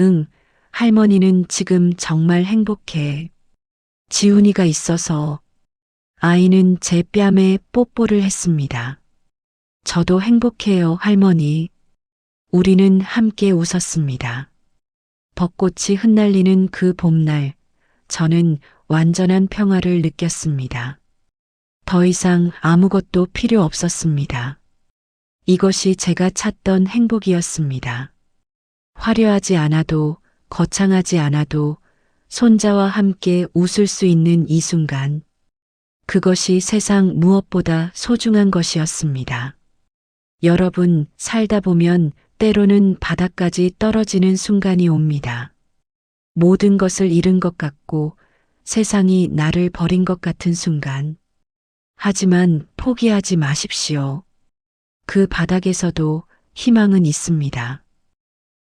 Speaker 1: 응, 할머니는 지금 정말 행복해. 지훈이가 있어서. 아이는 제 뺨에 뽀뽀를 했습니다. 저도 행복해요, 할머니. 우리는 함께 웃었습니다. 벚꽃이 흩날리는 그 봄날, 저는 완전한 평화를 느꼈습니다. 더 이상 아무것도 필요 없었습니다. 이것이 제가 찾던 행복이었습니다. 화려하지 않아도, 거창하지 않아도 손자와 함께 웃을 수 있는 이 순간, 그것이 세상 무엇보다 소중한 것이었습니다. 여러분, 살다 보면 때로는 바닥까지 떨어지는 순간이 옵니다. 모든 것을 잃은 것 같고 세상이 나를 버린 것 같은 순간. 하지만 포기하지 마십시오. 그 바닥에서도 희망은 있습니다.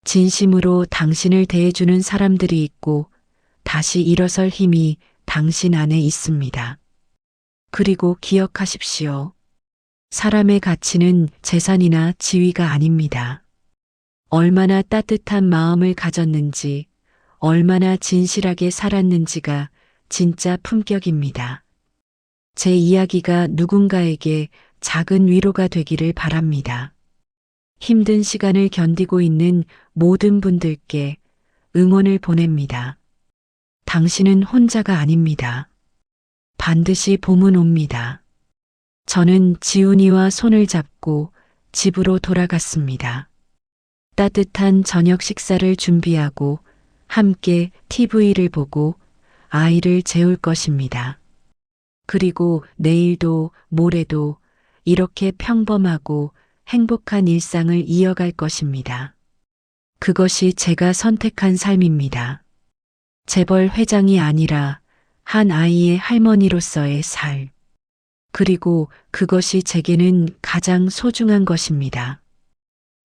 Speaker 1: 진심으로 당신을 대해주는 사람들이 있고 다시 일어설 힘이 당신 안에 있습니다. 그리고 기억하십시오. 사람의 가치는 재산이나 지위가 아닙니다. 얼마나 따뜻한 마음을 가졌는지, 얼마나 진실하게 살았는지가 진짜 품격입니다. 제 이야기가 누군가에게 작은 위로가 되기를 바랍니다. 힘든 시간을 견디고 있는 모든 분들께 응원을 보냅니다. 당신은 혼자가 아닙니다. 반드시 봄은 옵니다. 저는 지훈이와 손을 잡고 집으로 돌아갔습니다. 따뜻한 저녁 식사를 준비하고 함께 TV를 보고 아이를 재울 것입니다. 그리고 내일도 모레도 이렇게 평범하고 행복한 일상을 이어갈 것입니다. 그것이 제가 선택한 삶입니다. 재벌 회장이 아니라 한 아이의 할머니로서의 삶. 그리고 그것이 제게는 가장 소중한 것입니다.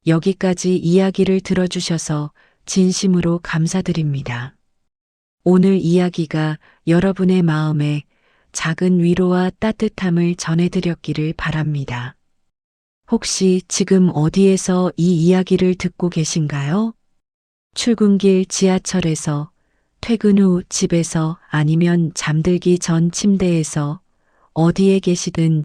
Speaker 1: 여기까지 이야기를 들어주셔서 진심으로 감사드립니다. 오늘 이야기가 여러분의 마음에 작은 위로와 따뜻함을 전해드렸기를 바랍니다. 혹시 지금 어디에서 이 이야기를 듣고 계신가요? 출근길 지하철에서, 퇴근 후 집에서, 아니면 잠들기 전 침대에서 어디에 계시든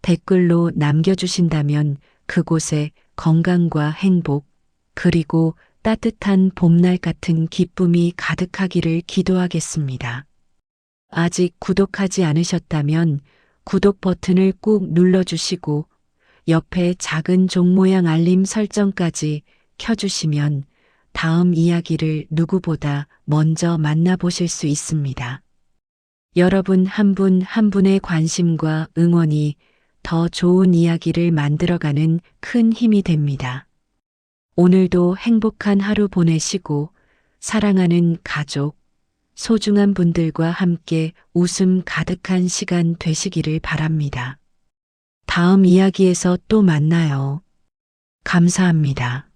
Speaker 1: 댓글로 남겨주신다면 그곳에 건강과 행복, 그리고 따뜻한 봄날 같은 기쁨이 가득하기를 기도하겠습니다. 아직 구독하지 않으셨다면 구독 버튼을 꾹 눌러주시고 옆에 작은 종 모양 알림 설정까지 켜주시면 다음 이야기를 누구보다 먼저 만나보실 수 있습니다. 여러분 한 분 한 분의 관심과 응원이 더 좋은 이야기를 만들어가는 큰 힘이 됩니다. 오늘도 행복한 하루 보내시고 사랑하는 가족, 소중한 분들과 함께 웃음 가득한 시간 되시기를 바랍니다. 다음 이야기에서 또 만나요. 감사합니다.